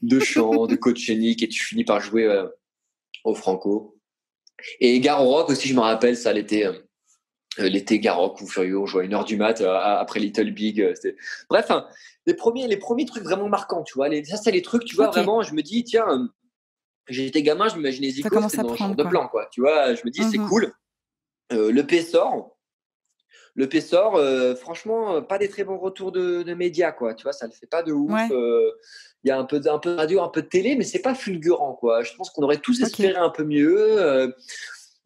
de chant, de coach scénique et tu finis par jouer au Franco. Et Gare au Rock aussi, je me rappelle, ça l'été Garoc ou Furieux, on jouait à 1h du mat après Little Big. Bref, les premiers trucs vraiment marquants, tu vois. Ça, c'est les trucs, tu vois, vraiment, je me dis, tiens, j'étais gamin, je m'imaginais Zico, c'était dans le champ de plan, quoi. Tu vois, je me dis, c'est cool. Le P sort, franchement, pas des très bons retours de médias, quoi. Tu vois, ça le fait pas de ouf. Il y a un peu de radio, un peu de télé, mais c'est pas fulgurant, quoi. Je pense qu'on aurait tous espéré un peu mieux.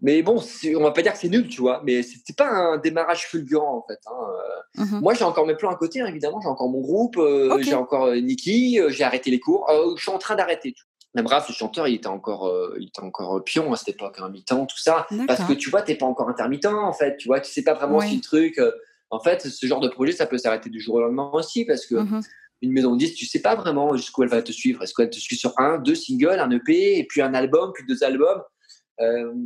Mais bon, on va pas dire que c'est nul, tu vois, mais c'était pas un démarrage fulgurant, en fait. Moi, j'ai encore mes plans à côté, hein, évidemment. J'ai encore mon groupe, j'ai encore Niki, j'ai arrêté les cours. Je suis en train d'arrêter. Mais bref, le chanteur, il était encore pion à cette époque, mi-temps, tout ça. D'accord. Parce que tu vois, t'es pas encore intermittent, en fait. Tu vois, tu sais pas vraiment si le truc. En fait, ce genre de projet, ça peut s'arrêter du jour au lendemain aussi, parce que une maison de disques, tu sais pas vraiment jusqu'où elle va te suivre. Est-ce qu'elle te suit sur 1, 2 singles, un EP, et puis un album, puis 2 albums?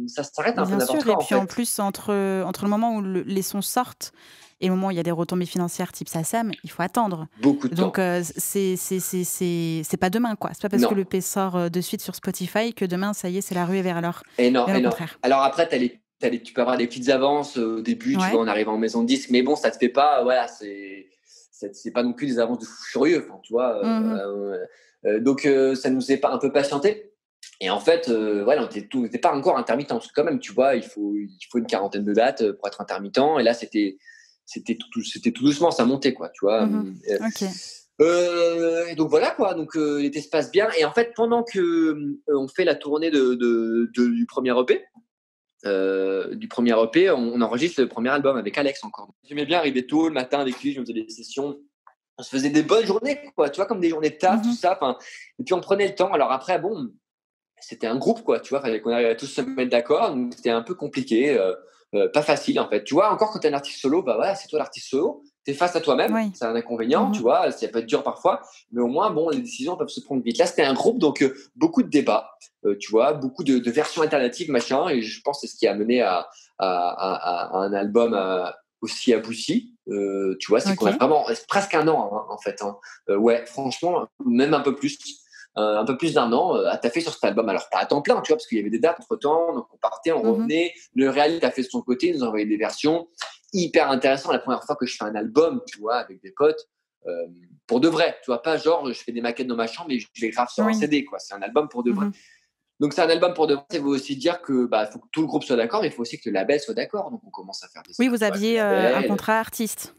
Ça s'arrête un peu n'importe quoi. Et puis en plus, entre le moment où les sons sortent et le moment où il y a des retombées financières type SACEM, il faut attendre. Beaucoup de temps. Donc c'est pas demain, quoi. C'est pas parce que le P sort de suite sur Spotify que demain, ça y est, c'est la ruée vers l'or. Et non. Alors après, tu peux avoir des petites avances au début, tu vois, en arrivant en maison de disque, mais bon, ça te fait pas, voilà, c'est pas non plus des avances de fou furieux, tu vois. Donc ça nous est pas un peu patienté. Et en fait, on n'était pas encore intermittent, parce que quand même, tu vois, il faut une quarantaine de dates pour être intermittent. Et là, c'était tout doucement, ça montait, quoi, tu vois. Et donc voilà, quoi. Donc l'été se passe bien. Et en fait, pendant que on fait la tournée du premier EP, on enregistre le premier album avec Alex encore. J'aimais bien arriver tôt le matin avec lui, je me faisais des sessions on se faisait des bonnes journées, quoi, tu vois, comme des journées de taf, tout Mhm. ça. Et puis on prenait le temps. Alors après, bon, c'était un groupe, quoi, tu vois, fallait qu'on arrive à tous se mettre d'accord. Donc c'était un peu compliqué, pas facile, en fait. Tu vois, encore quand t'es un artiste solo, bah ouais, c'est toi l'artiste solo. T'es face à toi-même, Oui. c'est un inconvénient, tu Mhm. vois, ça peut être dur parfois, mais au moins, bon, les décisions peuvent se prendre vite. Là, c'était un groupe, donc beaucoup de débats, tu vois, beaucoup de versions alternatives, machin, et je pense que c'est ce qui a mené à un album aussi abouti. Tu vois, c'est qu'on a Ok. vraiment presque un an, hein, en fait. Hein. Ouais, franchement, même un peu plus d'un an à taffer sur cet album. Alors, pas à temps plein, tu vois, parce qu'il y avait des dates entre temps, donc on partait, on Mhm. revenait. Le réal a fait de son côté, il nous a envoyé des versions. Hyper intéressant, la première fois que je fais un album, tu vois, avec des potes, euh, pour de vrai, tu vois, pas genre je fais des maquettes dans ma chambre et je les grave sur un Oui. CD, quoi. C'est un album pour de vrai. Mhm. Donc, c'est un album pour de vrai. Ça veut aussi dire que bah, faut que tout le groupe soit d'accord, mais il faut aussi que le label soit d'accord. Donc, on commence à faire des Oui, vous interviews avec le aviez un label. contrat artiste,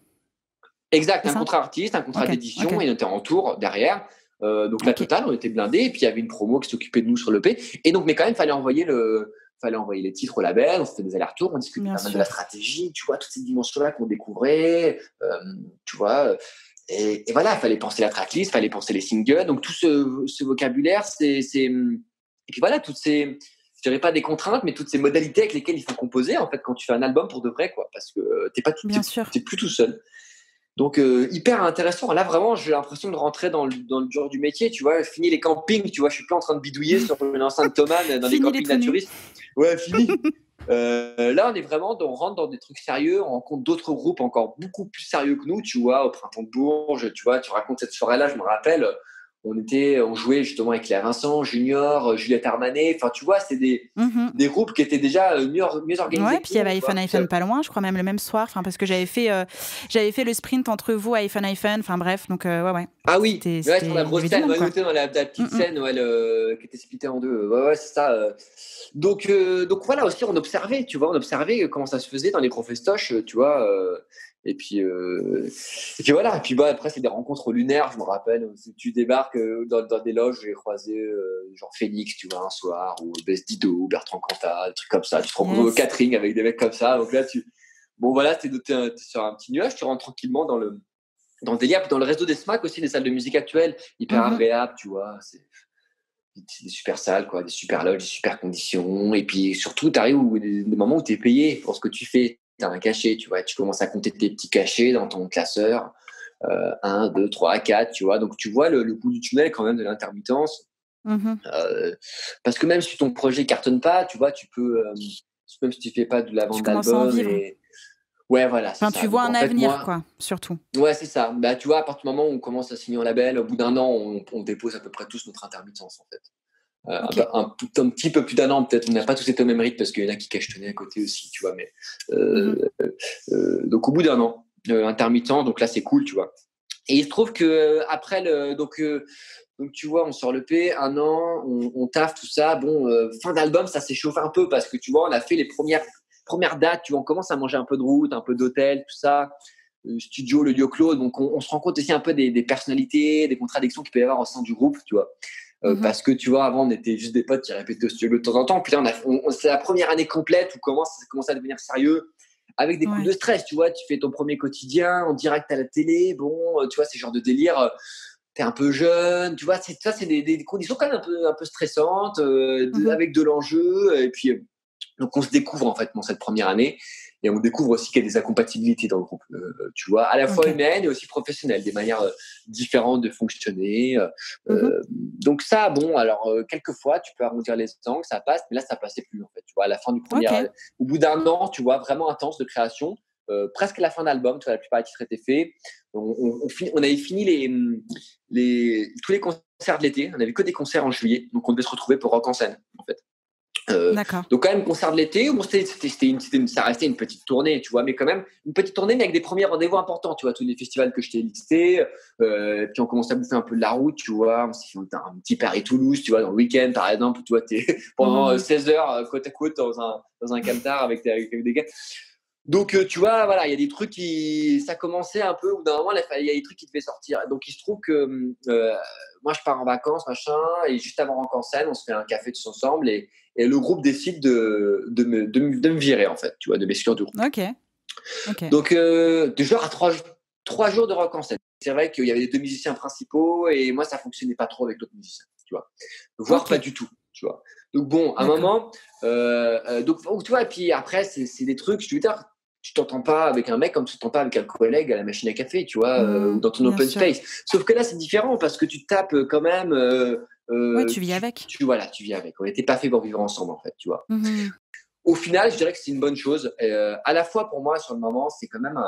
Exact, c'est un ça? contrat artiste, un contrat Ok. Ok. d'édition et on était en tour derrière. Donc la Ok. totale, on était blindés. Et puis il y avait une promo qui s'occupait de nous sur le P. Et donc, mais quand même, fallait envoyer les titres au label. On se fait des allers-retours, on discutait Bien pas mal de la sûr. stratégie, tu vois, toutes ces dimensions-là qu'on découvrait, tu vois. Et voilà, fallait penser la tracklist, fallait penser les singles. Donc tout ce vocabulaire, et puis voilà, je dirais pas des contraintes, mais toutes ces modalités avec lesquelles il faut composer en fait quand tu fais un album pour de vrai, quoi, parce que Bien sûr. t'es plus tout seul. Donc, hyper intéressant. Là, vraiment, j'ai l'impression de rentrer dans le dur du métier. Tu vois, fini les campings. Tu vois, je suis plus en train de bidouiller sur une enceinte Thomann dans les Fini les campings tout nus. naturistes. Ouais, fini. Là, on rentre dans des trucs sérieux. On rencontre d'autres groupes encore beaucoup plus sérieux que nous. Tu vois, au Printemps de Bourges, tu vois, tu racontes cette soirée-là, je me rappelle. On jouait justement avec Claire Vincent, Junior, Juliette Armanet. Enfin, tu vois, c'est Mhm. des groupes qui étaient déjà mieux organisés Ouais, que puis il y nous, avait tu iPhone vois. iPhone pas loin, je crois même le même soir, enfin parce que j'avais fait le sprint entre vous iPhone iPhone, enfin bref, donc ouais ouais, Ah oui, ouais, sur la il y grosse avait du scène, monde ouais, nous, quoi. on était dans la Mm, petite mm. scène ouais, qui était splittée en deux. Ouais, ouais, c'est ça. Donc voilà, aussi, on observait, tu vois, on observait comment ça se faisait dans les gros festoches, tu vois. Et puis voilà, et puis bah, après, c'est des rencontres lunaires, je me rappelle. Où tu débarques dans des loges, j'ai croisé genre Félix, tu vois, un soir, ou Bess Dido, ou Bertrand Cantat, des trucs comme ça. Tu te retrouves au Yes. catering avec des mecs comme ça. Donc là, bon, voilà, t'es sur un petit nuage, tu rentres tranquillement dans le délire, puis dans le réseau des SMAC aussi, des salles de musique actuelles, hyper Mhm. agréables, tu vois. C'est des super salles, quoi, des super loges, des super conditions. Et puis surtout, tu arrives des moments où tu es payé pour ce que tu fais. Tu as un cachet, tu vois. Tu commences à compter tes petits cachets dans ton classeur. 1, 2, 3, 4, tu vois. Donc tu vois le bout du tunnel quand même de l'intermittence. Mhm. Parce que même si ton projet cartonne pas, tu vois, tu peux, même si tu fais pas de la Tu vente commences à en d'album. vivre. Et ouais, voilà, c'est Enfin, tu ça. vois Donc un en fait, avenir moi, quoi, surtout. ouais, c'est ça. Bah, tu vois, à partir du moment où on commence à signer en label, au bout d'un an, on dépose à peu près tous notre intermittence, en fait. Ok. Un petit peu plus d'un an, peut-être. On n'a pas tous été au même rythme parce qu'il y en a qui cachetonnaient à côté aussi, tu vois. Mais, Mhm. donc, au bout d'un an, intermittent, donc là, c'est cool, tu vois. Et il se trouve que après donc tu vois, on sort le P, un an, on taffe tout ça. Bon, fin d'album, ça s'est chauffé un peu parce que tu vois, on a fait les premières dates. Tu vois, on commence à manger un peu de route, un peu d'hôtel, tout ça. Studio, le lieu clos. Donc on se rend compte aussi un peu des personnalités, des contradictions qu'il peut y avoir au sein du groupe, tu vois. Mhm. Parce que tu vois, avant, on était juste des potes qui répétaient au studio de temps en temps. Puis là, c'est la première année complète où ça commence à devenir sérieux avec des coups Ouais. de stress. Tu vois, tu fais ton premier quotidien en direct à la télé. Bon, tu vois, c'est genre de délire. T'es un peu jeune, tu vois, c'est des conditions quand même un peu stressantes, Mhm. avec de l'enjeu. Et puis, donc, on se découvre en fait dans cette première année. Et on découvre aussi qu'il y a des incompatibilités dans le groupe, tu vois, à la fois Ok. humaines et aussi professionnelles, des manières différentes de fonctionner. Mhm. Donc ça, bon, alors quelquefois, tu peux arrondir les angles, ça passe, mais là, ça passait plus en fait. Tu vois, à la fin Ok. au bout d'un an, tu vois, vraiment intense de création, presque à la fin d'album, tu vois, la plupart des titres étaient faits. On avait fini tous les concerts de l'été. On n'avait que des concerts en juillet, donc on devait se retrouver pour Rock en scène, en fait. D'accord. Donc quand même concert de l'été, bon, ça restait une petite tournée, tu vois, mais quand même une petite tournée, mais avec des premiers rendez-vous importants, tu vois, tous les festivals que je t'ai listés, puis on commence à bouffer un peu de la route, tu vois, on s'est fait un petit Paris-Toulouse, tu vois, dans le week-end par exemple, tu vois, t'es pendant Mhm. 16 heures côte à côte dans un camtar avec des gars. Donc, tu vois, voilà, il y a des trucs ça commençait un peu, au bout d'un moment, il y a des trucs qui devaient sortir. Donc, il se trouve que moi, je pars en vacances, machin, et juste avant Rock en scène, on se fait un café tous ensemble, et le groupe décide de me virer, en fait, tu vois, de m'exclure du groupe. Ok. Ok. Donc, de genre à 3 jours de Rock en scène. c'est vrai qu'il y avait les 2 musiciens principaux et moi, ça fonctionnait pas trop avec l'autre musicien, tu vois. Voire pas du tout, tu vois. Donc bon, à un moment, donc tu vois, et puis après, c'est des trucs, je veux dire, tu t'entends pas avec un mec comme tu t'entends pas avec un collègue à la machine à café, tu vois, ou dans ton bien open sûr. space. Sauf que là, c'est différent parce que tu tapes quand même. Ouais, tu vis avec. Voilà, tu vis avec. On n'était pas fait pour vivre ensemble, en fait, tu vois. Mhm. Au final, je dirais que c'est une bonne chose. À la fois, pour moi, sur le moment, c'est quand même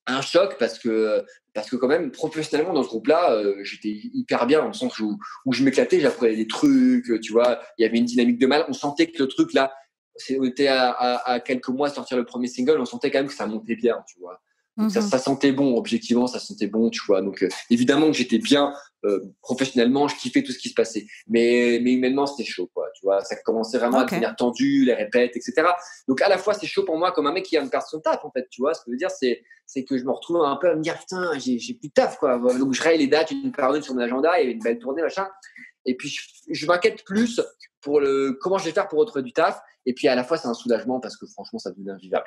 un choc parce que quand même, professionnellement, dans ce groupe-là, j'étais hyper bien dans le sens où je m'éclatais, j'apprenais des trucs, tu vois. Il y avait une dynamique de mal. On sentait que le truc, là, on était à quelques mois de sortir le premier single, on sentait quand même que ça montait bien, tu vois. Donc ça sentait bon, objectivement, ça sentait bon, tu vois. Donc évidemment que j'étais bien professionnellement, je kiffais tout ce qui se passait. Mais humainement, c'était chaud, quoi. Tu vois, ça commençait vraiment à devenir tendu, les répètes, etc. Donc à la fois, c'est chaud pour moi comme un mec qui vient de perdre son taf, en fait. Tu vois, ce que je veux dire, c'est que je me retrouve un peu à me dire, putain, j'ai plus de taf, quoi. Donc je raye les dates une par une sur mon agenda, il y avait une belle tournée, machin. Et puis je m'inquiète plus pour comment je vais faire pour retrouver du taf. Et puis à la fois, c'est un soulagement parce que franchement, ça devient invivable.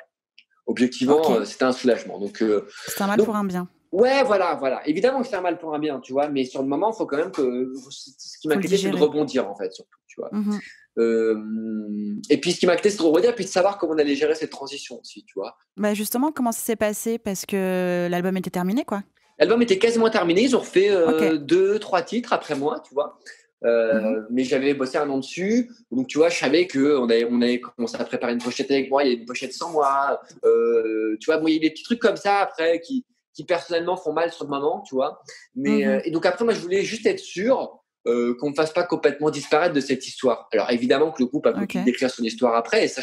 Objectivement, c'était un soulagement. Donc, c'est un mal pour un bien. Ouais, voilà. Évidemment que c'est un mal pour un bien, tu vois, mais sur le moment, il faut quand même que. Ce qui m'inquiétait, c'est de rebondir, en fait, surtout, tu vois. Et puis, ce qui m'inquiétait, c'est de rebondir, puis de savoir comment on allait gérer cette transition aussi, tu vois. Bah justement, comment ça s'est passé? Parce que l'album était terminé, quoi. L'album était quasiment terminé. Ils ont refait 2-3 titres après moi, tu vois. Mais j'avais bossé un an dessus, donc tu vois, je savais qu'on avait commencé à préparer une pochette avec moi. Il y a une pochette sans moi, tu vois. Bon, il y a des petits trucs comme ça après qui personnellement font mal sur le moment, tu vois. Mais et donc après, moi, je voulais juste être sûr qu'on ne fasse pas complètement disparaître de cette histoire. Alors évidemment que le groupe a continué d'écrire son histoire après, et ça,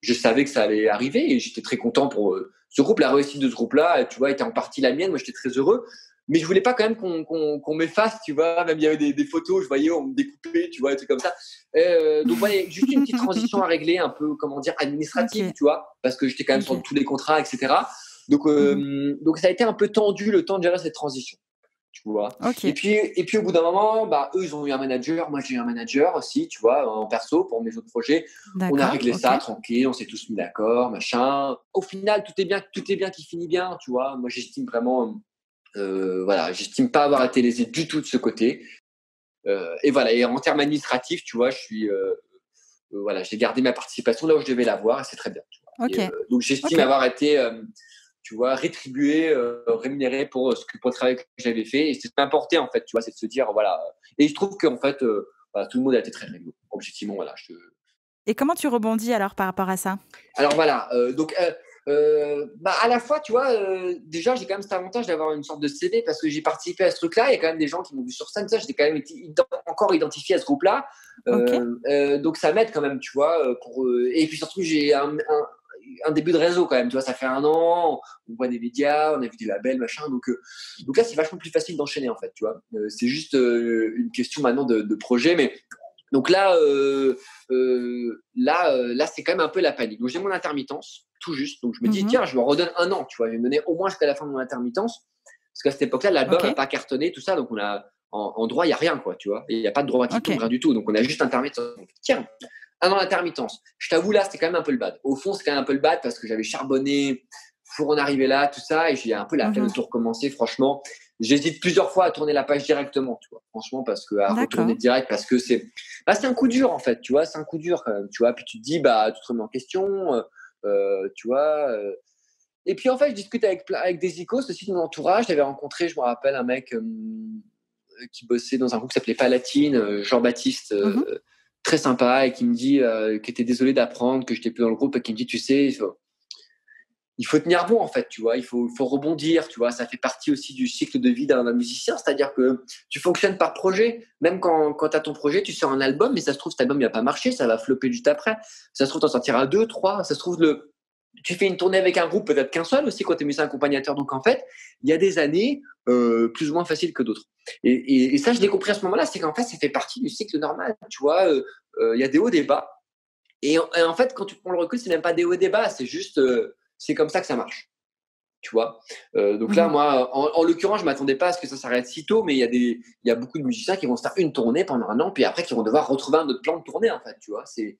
je savais que ça allait arriver, et j'étais très content pour ce groupe. La réussite de ce groupe-là, tu vois, était en partie la mienne. Moi, j'étais très heureux. Mais je voulais pas quand même qu'on m'efface, tu vois. Même il y avait des photos, je voyais, on me découpait, tu vois, des trucs comme ça. Donc voilà, juste une petite transition à régler, un peu, comment dire, administrative, tu vois, parce que j'étais quand même sur tous les contrats, etc. Donc ça a été un peu tendu le temps de gérer cette transition, tu vois. Et puis au bout d'un moment, bah eux ils ont eu un manager, moi j'ai eu un manager aussi, tu vois, en perso pour mes autres projets. On a réglé ça tranquille, on s'est tous mis d'accord, machin. Au final, tout est bien qui finit bien, tu vois. Moi j'estime vraiment. Voilà, j'estime pas avoir été lésé du tout de ce côté. Et voilà, et en termes administratifs, tu vois, je suis, voilà, j'ai gardé ma participation là où je devais l'avoir et c'est très bien. Tu vois. Donc j'estime avoir été, tu vois, rétribué, rémunéré pour le travail que j'avais fait. Et c'est importé en fait, tu vois, c'est de se dire voilà. Et je trouve qu'en fait, voilà, tout le monde a été très réglo. Objectivement, voilà. Et comment tu rebondis alors par rapport à ça? Alors voilà, à la fois, tu vois, déjà, j'ai quand même cet avantage d'avoir une sorte de CV parce que j'ai participé à ce truc-là. Il y a quand même des gens qui m'ont vu sur scène. Ça, j'étais quand même encore identifié à ce groupe-là. Donc, ça m'aide quand même, tu vois. Et puis surtout, j'ai un début de réseau quand même. Tu vois, ça fait 1 an. On voit des médias, on a vu des labels, machin. Donc là, c'est vachement plus facile d'enchaîner, en fait, tu vois. C'est juste une question maintenant de projet. Mais donc là, là, c'est quand même un peu la panique. Donc j'ai mon intermittence, tout juste. Donc je me dis, tiens, je me redonne 1 an, tu vois. Je vais me donner au moins jusqu'à la fin de mon intermittence. Parce qu'à cette époque-là, l'album n'a pas cartonné, tout ça. Donc on a, en droit, il n'y a rien, quoi, tu vois. Il n'y a pas de droit qui tombe, rien du tout. Donc on a juste intermittence. Donc, tiens, 1 an d'intermittence. Je t'avoue, là, c'était quand même un peu le bad. Au fond, c'est quand même un peu le bad parce que j'avais charbonné pour en arriver là, tout ça. Et j'ai un peu la flemme de tout recommencer, franchement. J'hésite plusieurs fois à tourner la page directement, tu vois. Franchement, parce que à retourner direct, parce que c'est un coup dur en fait, tu vois. C'est un coup dur quand même, tu vois. Puis tu te dis, tu te remets en question, tu vois. Et puis en fait, je discute avec des icos aussi de mon entourage. J'avais rencontré, je me rappelle, un mec qui bossait dans un groupe qui s'appelait Palatine, Jean-Baptiste, très sympa, et qui me dit qu'il était désolé d'apprendre que j'étais plus dans le groupe, et qui me dit, tu sais, il faut tenir bon en fait, tu vois, il faut rebondir, tu vois, ça fait partie aussi du cycle de vie d'un musicien, c'est-à-dire que tu fonctionnes par projet, même quand tu as ton projet, tu sors un album, mais ça se trouve cet album il va pas marcher, ça va flopper juste après, ça se trouve t'en sortiras 2, 3, ça se trouve tu fais une tournée avec un groupe, peut-être qu'un seul aussi quand tu es musicien accompagnateur, donc en fait, il y a des années plus ou moins faciles que d'autres. Et ça, je l'ai compris à ce moment-là, c'est qu'en fait, ça fait partie du cycle normal, tu vois, il y a des hauts, des bas, et en fait, quand tu prends le recul, c'est même pas des hauts et des bas, c'est juste c'est comme ça que ça marche, tu vois. Donc là, moi, en l'occurrence, je m'attendais pas à ce que ça s'arrête si tôt, mais il y a beaucoup de musiciens qui vont se faire une tournée pendant 1 an, puis après qui vont devoir retrouver un autre plan de tournée, en fait, tu vois. C'est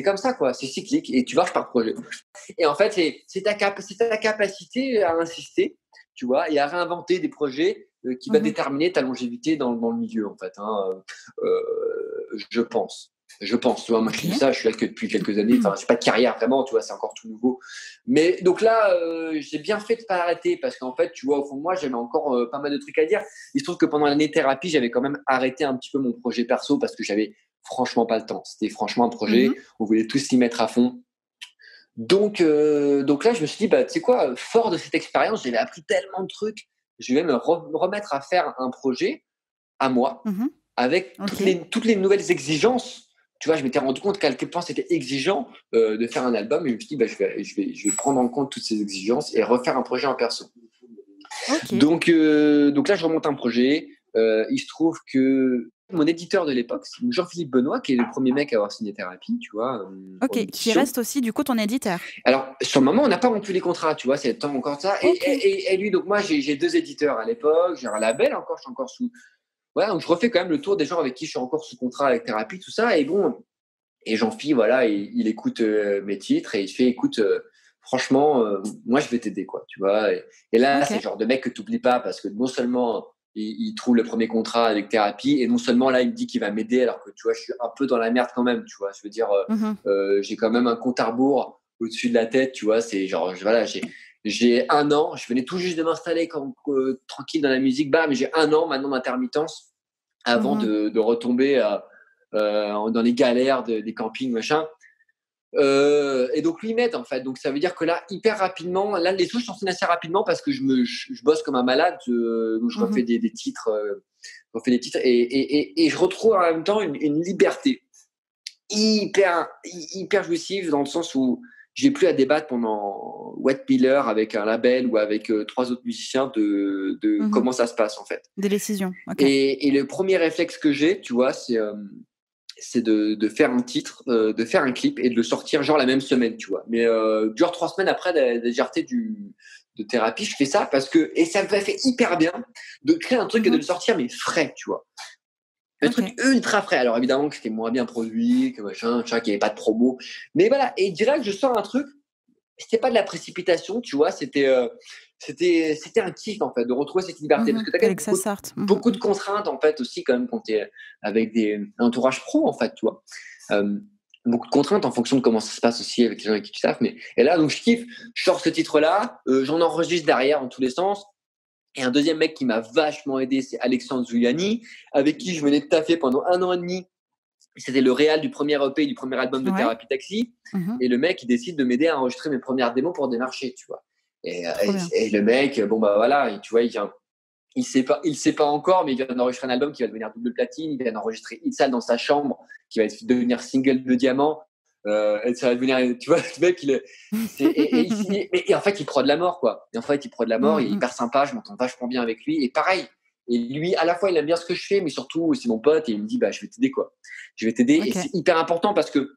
comme ça, quoi. C'est cyclique et tu marches par projet. Et en fait, c'est ta capacité à insister tu vois, et à réinventer des projets qui va déterminer ta longévité dans le milieu, en fait. Je pense. Tu vois, moi je dis ça, je suis là que depuis quelques années, enfin, j'ai pas de carrière vraiment, tu vois, c'est encore tout nouveau. Mais donc là, j'ai bien fait de pas arrêter parce qu'en fait, tu vois, au fond de moi, j'avais encore pas mal de trucs à dire. Il se trouve que pendant l'année thérapie, j'avais quand même arrêté un petit peu mon projet perso parce que j'avais franchement pas le temps. C'était franchement un projet, on voulait tous s'y mettre à fond. Donc là, je me suis dit, bah, tu sais quoi, fort de cette expérience, j'avais appris tellement de trucs, je vais me remettre à faire un projet à moi avec toutes les nouvelles exigences. Tu vois, je m'étais rendu compte qu'à quel point c'était exigeant de faire un album et je me suis dit, bah, je vais prendre en compte toutes ces exigences et refaire un projet en perso. Donc là, je remonte un projet. Il se trouve que mon éditeur de l'époque, c'est Jean-Philippe Benoît, qui est le premier mec à avoir signé Thérapie, tu vois. Qui reste aussi, du coup, ton éditeur. Alors, sur le moment, on n'a pas rompu les contrats, tu vois, c'est le temps encore de ça. Et lui, donc moi, j'ai 2 éditeurs à l'époque, j'ai un label encore, je suis encore sous. Voilà, donc je refais quand même le tour des gens avec qui je suis encore sous contrat avec Thérapie, tout ça. Et bon, et Jean-Philippe, voilà, il écoute mes titres et il fait, écoute, franchement, moi, je vais t'aider, quoi, tu vois. Et là, c'est le genre de mec que tu n'oublies pas parce que non seulement il trouve le premier contrat avec Thérapie et non seulement là, il me dit qu'il va m'aider alors que, tu vois, je suis un peu dans la merde quand même, tu vois. Je veux dire, j'ai quand même un compte à rebours au-dessus de la tête, tu vois. C'est genre, voilà, j'ai 1 an, je venais tout juste de m'installer tranquille dans la musique, bam, j'ai 1 an maintenant d'intermittence avant de retomber dans les galères des campings, machin. Et donc lui m'aide en fait. Donc ça veut dire que là, hyper rapidement, là les touches s'enchaînent assez rapidement parce que je bosse comme un malade. Donc je refais des titres, et je retrouve en même temps une liberté hyper jouissive dans le sens où j'ai plus à débattre pendant Wet Pillar avec un label ou avec 3 autres musiciens de comment ça se passe en fait. Des décisions. Et le premier réflexe que j'ai, tu vois, c'est de faire un titre, de faire un clip et de le sortir genre la même semaine, tu vois. Mais genre 3 semaines après la légèreté de Thérapie, je fais ça parce que, et ça me fait hyper bien de créer un truc et de le sortir, mais frais, tu vois. Le truc ultra frais. Alors évidemment que c'était moins bien produit, que machin, qu'il n'y avait pas de promo. Mais voilà, et direct, je sors un truc, c'était pas de la précipitation, tu vois, c'était un kiff en fait de retrouver cette liberté parce que t'as quand même beaucoup de contraintes en fait aussi quand même quand t'es avec un entourage pro en fait, tu vois. Beaucoup de contraintes en fonction de comment ça se passe aussi avec les gens avec qui tu taffes. Et là donc je kiffe, je sors ce titre là, j'en enregistre derrière en tous les sens. Et un deuxième mec qui m'a vachement aidé, c'est Alexandre Zuliani, avec qui je venais de taffer pendant 1 an et demi. C'était le réal du premier EP, du premier album de Thérapie Taxi. Et le mec, il décide de m'aider à enregistrer mes premières démos pour démarcher, tu vois. Et le mec, bon, bah voilà, tu vois, il sait pas encore, mais il vient d'enregistrer un album qui va devenir double platine. Il vient d'enregistrer It's All dans sa chambre, qui va devenir single de diamant. Et ça va devenir, tu vois, le mec, et en fait, il prod de la mort, quoi. Et en fait, il prod de la mort, il est hyper sympa, je m'entends vachement bien avec lui. Et pareil, et lui, à la fois, il aime bien ce que je fais, mais surtout, c'est mon pote, et il me dit, bah, je vais t'aider, quoi. Je vais t'aider. Et c'est hyper important parce que,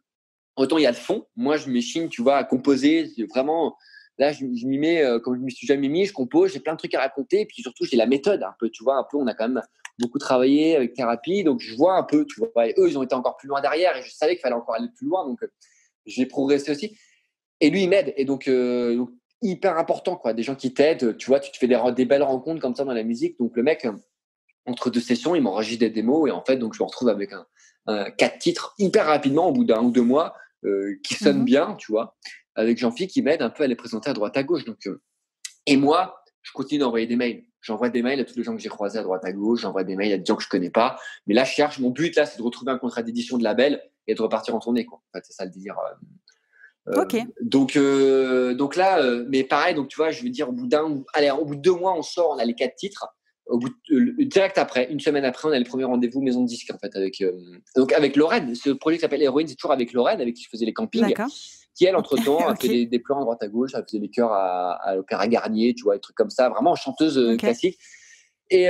autant il y a le fond, moi, je m'échine, tu vois, à composer, vraiment. Là, je m'y mets, comme je me suis jamais mis, je compose, j'ai plein de trucs à raconter, et puis surtout, j'ai la méthode, un peu, tu vois, un peu, on a quand même beaucoup travaillé avec Thérapie, donc je vois un peu, tu vois, et eux, ils ont été encore plus loin derrière, et je savais qu'il fallait encore aller plus loin, donc j'ai progressé aussi. Et lui, il m'aide, et donc hyper important, quoi, des gens qui t'aident, tu vois, tu te fais des belles rencontres comme ça dans la musique, donc le mec, entre 2 sessions, il m'enregistre des démos, et en fait, donc je me retrouve avec 4 titres hyper rapidement, au bout d'1 ou 2 mois, qui sonnent bien, tu vois, avec Jean-Philippe qui m'aide un peu à les présenter à droite à gauche. Donc, et moi, je continue d'envoyer des mails. J'envoie des mails à tous les gens que j'ai croisés à droite à gauche. J'envoie des mails à des gens que je connais pas. Mais là, je cherche. Mon but là, c'est de retrouver un contrat d'édition de label et de repartir en tournée, quoi. En fait, c'est ça le délire. Donc là, mais pareil. Donc tu vois, je veux dire, au bout de 2 mois, on sort. On a les 4 titres. Direct après, 1 semaine après, on a le premier rendez-vous maison de disque en fait avec Lorraine. Ce projet qui s'appelle Héroïne, c'est toujours avec Lorraine, avec qui je faisais les campings. Qui elle, entre-temps, a fait des plans à droite à gauche, elle faisait des chœurs à l'Opéra Garnier, tu vois, des trucs comme ça, vraiment chanteuse classique. Et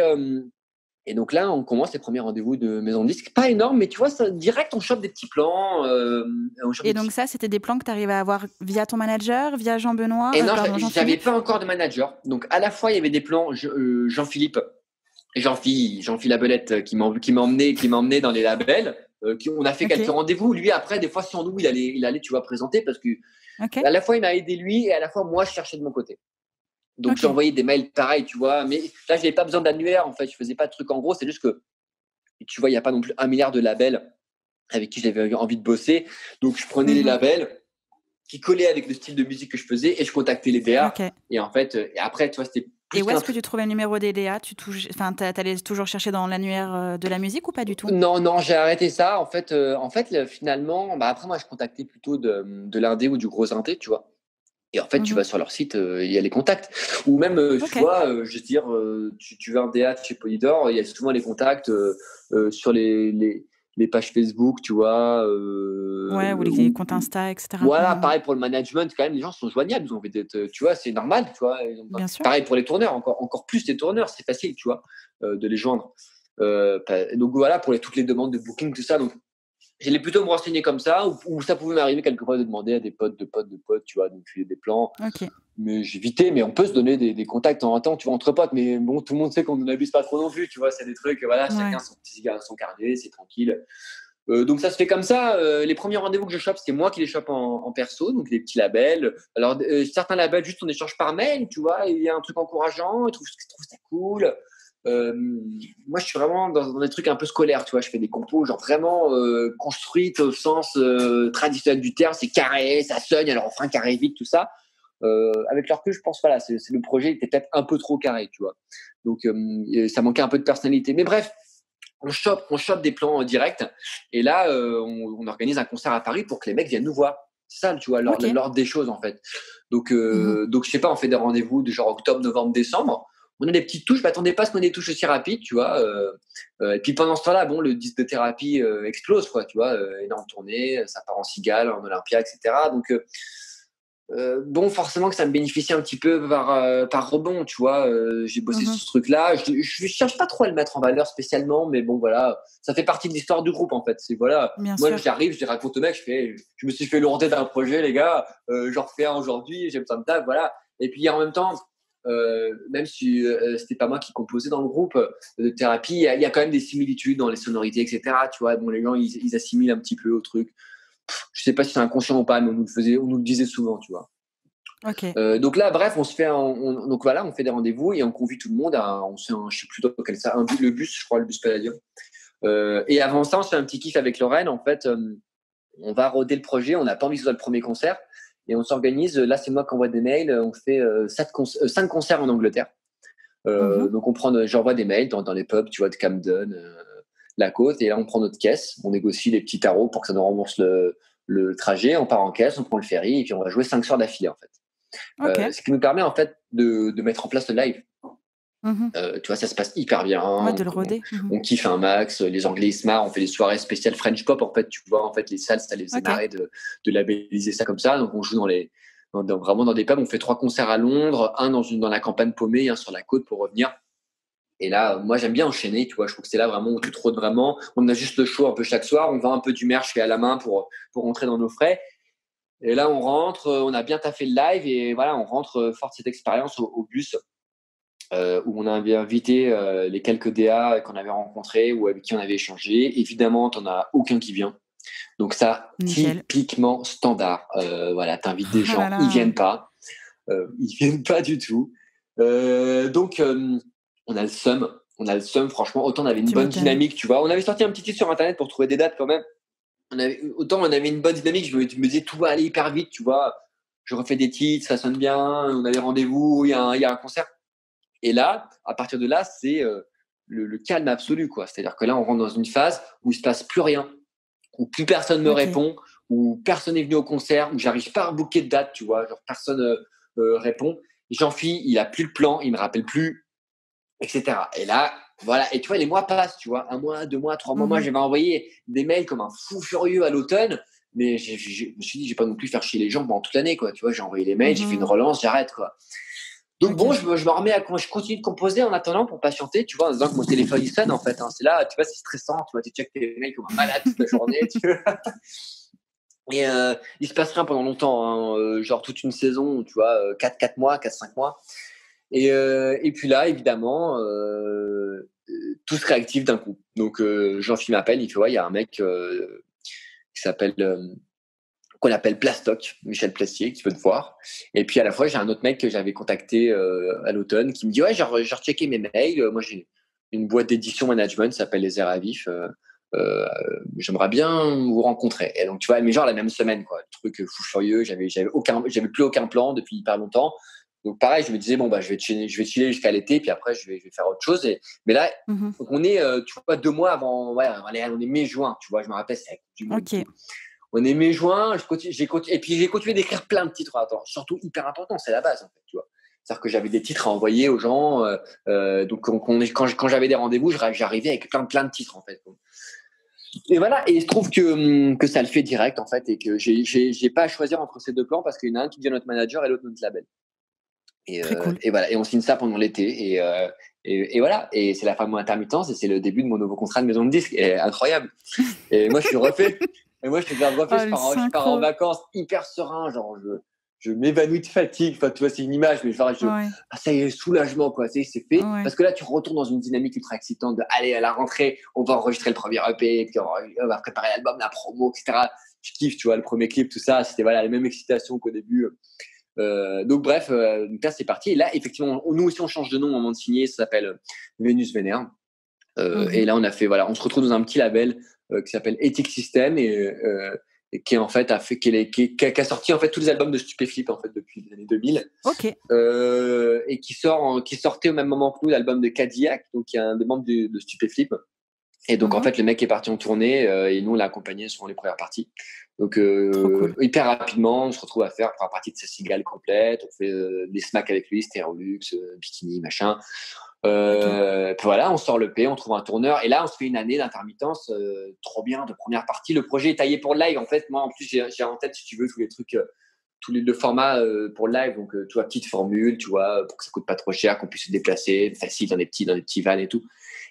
donc là, on commence les premiers rendez-vous de maison de disque. Pas énorme, mais tu vois, direct, on chope des petits plans. Et donc ça, c'était des plans que tu arrivais à avoir via ton manager, via Jean-Benoît? Et non, j'avais pas encore de manager. Donc à la fois, il y avait des plans, Jean-Philippe Labelette qui m'emmenait dans les labels. On a fait quelques rendez-vous. Lui, après, des fois, sans nous, il allait, tu vois, présenter parce que à la fois, il m'a aidé lui et à la fois, moi, je cherchais de mon côté. Donc, j'envoyais des mails pareils, tu vois. Mais là, je n'avais pas besoin d'annuaire, en fait. Je ne faisais pas de trucs en gros. C'est juste que, tu vois, il n'y a pas non plus 1 milliard de labels avec qui j'avais envie de bosser. Donc, je prenais les labels qui collaient avec le style de musique que je faisais et je contactais les DA. Et en fait, et après, tu vois, c'était plus. Et où est-ce que tu trouvais le numéro des DA? T'allais toujours chercher dans l'annuaire de la musique ou pas du tout? Non, j'ai arrêté ça. En fait, finalement, après, moi, je contactais plutôt de l'indé ou du gros indé, tu vois. Et en fait, tu vas sur leur site, il y a les contacts. Ou même, tu vois, je veux dire, tu veux un DA chez Polydor, il y a souvent les contacts sur les pages Facebook, tu vois. Ou les comptes Insta, etc. Voilà, pareil pour le management, quand même, les gens sont joignables. Ils ont envie d'être, tu vois, c'est normal, tu vois. Bien sûr. Pareil pour les tourneurs, encore plus les tourneurs, c'est facile, tu vois, de les joindre. Donc voilà, pour toutes les demandes de booking, tout ça. Donc, j'allais plutôt me renseigner comme ça, ou ça pouvait m'arriver quelquefois de demander à des potes, tu vois, donc filer des plans. Mais j'évitais, mais on peut se donner des contacts en un temps, tu vois, entre potes, mais bon, tout le monde sait qu'on n'abuse pas trop non plus, tu vois, c'est des trucs, voilà, chacun son carnet, c'est tranquille. Donc ça se fait comme ça. Les premiers rendez-vous que je chope, c'est moi qui les chope en perso, donc des petits labels. Alors certains labels, juste on échange par mail, tu vois, il y a un truc encourageant, ils trouvent ça cool. Moi, je suis vraiment dans des trucs un peu scolaires, tu vois. Je fais des compos, genre vraiment construites au sens traditionnel du terme. C'est carré, ça sonne, alors refrain carré vite, tout ça. Avec leur recul, je pense, voilà, c'est le projet était peut-être un peu trop carré, tu vois. Donc, ça manquait un peu de personnalité. Mais bref, on chope des plans directs. Et là, on organise un concert à Paris pour que les mecs viennent nous voir. C'est ça, tu vois, l'ordre des choses, en fait. Donc, je sais pas, on fait des rendez-vous de genre octobre, novembre, décembre. On a des petites touches, je m'attendais pas à ce qu'on ait des touches aussi rapides, tu vois. Et puis pendant ce temps-là, bon, le disque de thérapie explose, quoi, tu vois. Énorme tournée, ça part en cigale, en Olympia, etc. Donc, bon, forcément que ça me bénéficie un petit peu par rebond, tu vois. J'ai bossé sur ce truc-là. Je cherche pas trop à le mettre en valeur spécialement, mais bon, voilà, ça fait partie de l'histoire du groupe, en fait. C'est voilà. Moi, j'arrive, je les raconte au mec, je me suis fait lourder d'un projet, les gars. J'en refais un aujourd'hui, j'ai besoin de table, voilà. Et puis en même temps, même si c'était pas moi qui composais dans le groupe de thérapie, il y a quand même des similitudes dans les sonorités, etc. Tu vois, bon, les gens ils assimilent un petit peu au truc. Je sais pas si c'est inconscient ou pas, mais on nous le disait souvent, tu vois. Donc là, bref, on fait des rendez-vous et on convie tout le monde je sais plus quel ça, le bus, je crois, le bus Palladium. Et avant ça, on se fait un petit kiff avec Lorraine. En fait, on va roder le projet. On n'a pas envie que ce soit le premier concert. Et on s'organise. Là, c'est moi qui envoie des mails. On fait 5 concerts en Angleterre. Donc, j'envoie des mails dans les pubs, tu vois, de Camden, la côte. Et là, on prend notre caisse. On négocie les petits tarots pour que ça nous rembourse le trajet. On part en caisse, on prend le ferry et puis on va jouer 5 soirs d'affilée, en fait. Ce qui nous permet, en fait, de mettre en place le live. Tu vois, ça se passe hyper bien. De le roder. On kiffe un max. Les Anglais, ils se marrent. On fait des soirées spéciales French pop. En fait, tu vois, en fait, les salles, ça les faisait marrer de labelliser ça comme ça. Donc, on joue vraiment dans des pubs. On fait 3 concerts à Londres, un dans la campagne paumée, un sur la côte pour revenir. Et là, moi, j'aime bien enchaîner. Tu vois, je trouve que c'est là vraiment où tu te rôdes vraiment. On a juste le show un peu chaque soir. On vend un peu du merch fait à la main pour rentrer dans nos frais. Et là, on rentre. On a bien taffé le live et voilà, on rentre fort de cette expérience au bus. Où on avait invité les quelques DA qu'on avait rencontrés ou avec qui on avait échangé. Évidemment, t'en as aucun qui vient. Donc ça, typiquement standard. Voilà, t'invites des gens, ils viennent pas. Ils viennent pas du tout. Donc, on a le seum, franchement. Autant on avait une bonne dynamique, tu vois. On avait sorti un petit titre sur Internet pour trouver des dates quand même. Autant on avait une bonne dynamique, je me disais tout va aller hyper vite, tu vois. Je refais des titres, ça sonne bien, on a des rendez-vous, il y a un concert. Et là, à partir de là, c'est le calme absolu, quoi. C'est-à-dire que là, on rentre dans une phase où il se passe plus rien, où plus personne me répond, où personne n'est venu au concert, où j'arrive pas à booker de date, tu vois. Genre personne répond. Jean-Phi, il a plus le plan, il me rappelle plus, etc. Et là, voilà. Et tu vois, les mois passent, tu vois. 1 mois, 2 mois, 3 mois. Moi, j'avais envoyé des mails comme un fou furieux à l'automne, mais je me suis dit, j'ai pas non plus faire chier les gens pendant toute l'année, quoi. Tu vois, j'ai envoyé les mails, j'ai fait une relance, j'arrête, quoi. Donc bon, je je continue de composer en attendant pour patienter, tu vois, en disant que mon téléphone il sonne en fait. C'est là, tu vois, c'est stressant, tu vois, tu checkes tes mails comme un malade toute la journée, tu vois. Et il se passe rien pendant longtemps, genre toute une saison, tu vois, 4 mois, 4-5 mois. Et puis là, évidemment, tout se réactive d'un coup. Donc Jean-Philippe m'appelle, il fait ouais, il y a un mec qui s'appelle qu'on appelle Plastoc, Michel Plastier, qui peut te voir. Et puis à la fois, j'ai un autre mec que j'avais contacté à l'automne qui me dit ouais, j'ai rechecké mes mails. Moi, j'ai une boîte d'édition management, ça s'appelle Les Airs à Vif. J'aimerais bien vous rencontrer. Et donc, tu vois, mais genre la même semaine, quoi. Le truc fou furieux. J'avais plus aucun plan depuis hyper longtemps. Donc pareil, je me disais bon bah je vais chiller jusqu'à l'été, puis après je vais faire autre chose. Mais là, donc on est, tu vois, 2 mois avant. Ouais, on est mai-juin. Tu vois, je me rappelle, c'est la Coupe du Monde. Ok. On est mai-juin, et puis j'ai continué d'écrire plein de titres. Attends, surtout hyper important, c'est la base en fait, tu vois. C'est-à-dire que j'avais des titres à envoyer aux gens. Donc quand j'avais des rendez-vous, j'arrivais avec plein de titres en fait. Et voilà, et il se trouve que ça le fait direct en fait, et que j'ai pas à choisir entre ces deux plans parce qu'il y en a un qui devient notre manager et l'autre notre label. Très cool. Et voilà, et on signe ça pendant l'été, et voilà, et c'est la fin de mon intermittence et c'est le début de mon nouveau contrat de maison de disque. Et incroyable. Et moi je suis refait. Et moi je suis bien refait. Je pars en vacances hyper serein, genre je m'évanouis de fatigue. Enfin, tu vois, c'est une image, mais genre ça y est, soulagement quoi. C'est fait. Ouais. Parce que là tu retournes dans une dynamique ultra excitante de aller à la rentrée, on va enregistrer le premier EP, puis on va préparer l'album, la promo, etc. Je kiffe, tu vois, le premier clip, tout ça, c'était voilà la même excitation qu'au début. Donc bref, donc là c'est parti. Et là effectivement, nous aussi on change de nom au moment de signer, ça s'appelle Vénus Vénère. Et là on on se retrouve dans un petit label qui s'appelle Ethic System, et qui en fait qui a sorti en fait tous les albums de Stupéflip en fait depuis les années 2000. Ok. Et qui sortait au même moment que nous l'album de Cadillac, donc qui est un des membres de Stupéflip. Et donc en fait le mec est parti en tournée, et nous on l'a accompagné sur les premières parties. Donc cool. Hyper rapidement on se retrouve à faire la partie de sa cigale complète, on fait des smacks avec lui, Stérolux, Bikini, machin. Puis voilà, on sort le P, on trouve un tourneur, et là on se fait une année d'intermittence, trop bien, de première partie. Le projet est taillé pour le live en fait. Moi en plus j'ai en tête, si tu veux, tous les trucs, le format pour le live. Donc tu vois, petite formule, tu vois, pour que ça coûte pas trop cher, qu'on puisse se déplacer facile dans des petits vannes et tout.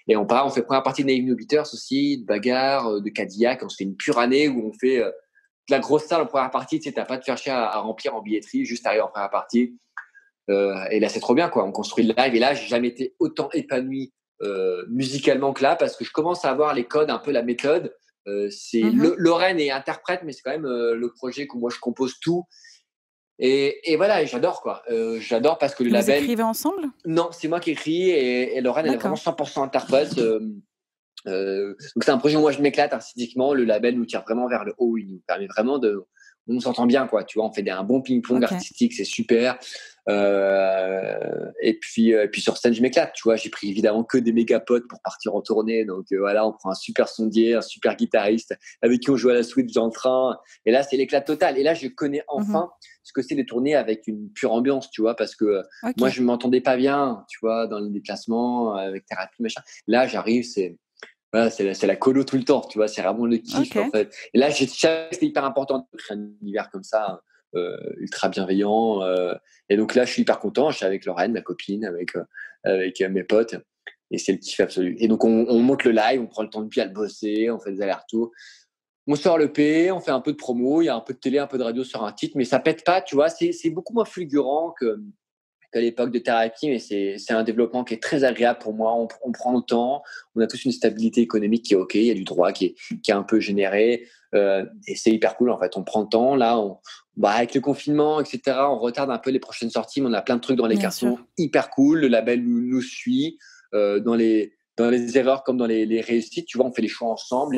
Et on fait première partie de Naive New Beaters aussi, de Bagarre, de Cadillac. On se fait une pure année où on fait de la grosse salle en première partie. Tu sais, t'as pas de faire chier à remplir en billetterie, juste arriver en première partie. Et là c'est trop bien quoi, on construit le live. Et là j'ai jamais été autant épanoui musicalement que là, parce que je commence à avoir les codes, un peu la méthode. C'est Lorraine est interprète, mais c'est quand même le projet où moi je compose tout, et voilà, et j'adore quoi. J'adore parce que le label. Vous écrivez ensemble? Non, c'est moi qui écris, et Lorraine elle est vraiment 100% interprète. Donc c'est un projet où moi je m'éclate artistiquement. Le label nous tire vraiment vers le haut, il nous permet vraiment on s'entend bien quoi, tu vois, on fait un bon ping-pong artistique, c'est super. Et puis sur scène je m'éclate, tu vois, j'ai pris évidemment que des méga potes pour partir en tournée. Donc voilà, on prend un super sondier, un super guitariste avec qui on joue à la Switch dans le train, et là c'est l'éclat total. Et là je connais enfin ce que c'est de tourner avec une pure ambiance, tu vois, parce que moi je m'entendais pas bien, tu vois, dans les déplacements avec thérapie machin. Là j'arrive, voilà, c'est la colo tout le temps, tu vois, c'est vraiment le kiff en fait. Et là c'était hyper important de créer un univers comme ça, ultra bienveillant, et donc là je suis hyper content. Je suis avec Lorraine, ma copine, avec mes potes, et c'est le kiff absolu. Et donc on monte le live, on prend le temps de bien le bosser, on fait des allers-retours, on sort le P, on fait un peu de promo, il y a un peu de télé, un peu de radio sur un titre, mais ça pète pas, tu vois, c'est beaucoup moins fulgurant qu'à l'époque de thérapie, mais c'est un développement qui est très agréable pour moi. On prend le temps, on a tous une stabilité économique qui est ok, il y a du droit qui est un peu généré, et c'est hyper cool en fait. On prend le temps, là avec le confinement etc, on retarde un peu les prochaines sorties, mais on a plein de trucs dans les cartons hyper cool. Le label nous suit dans les erreurs comme dans les réussites, tu vois, on fait les choix ensemble,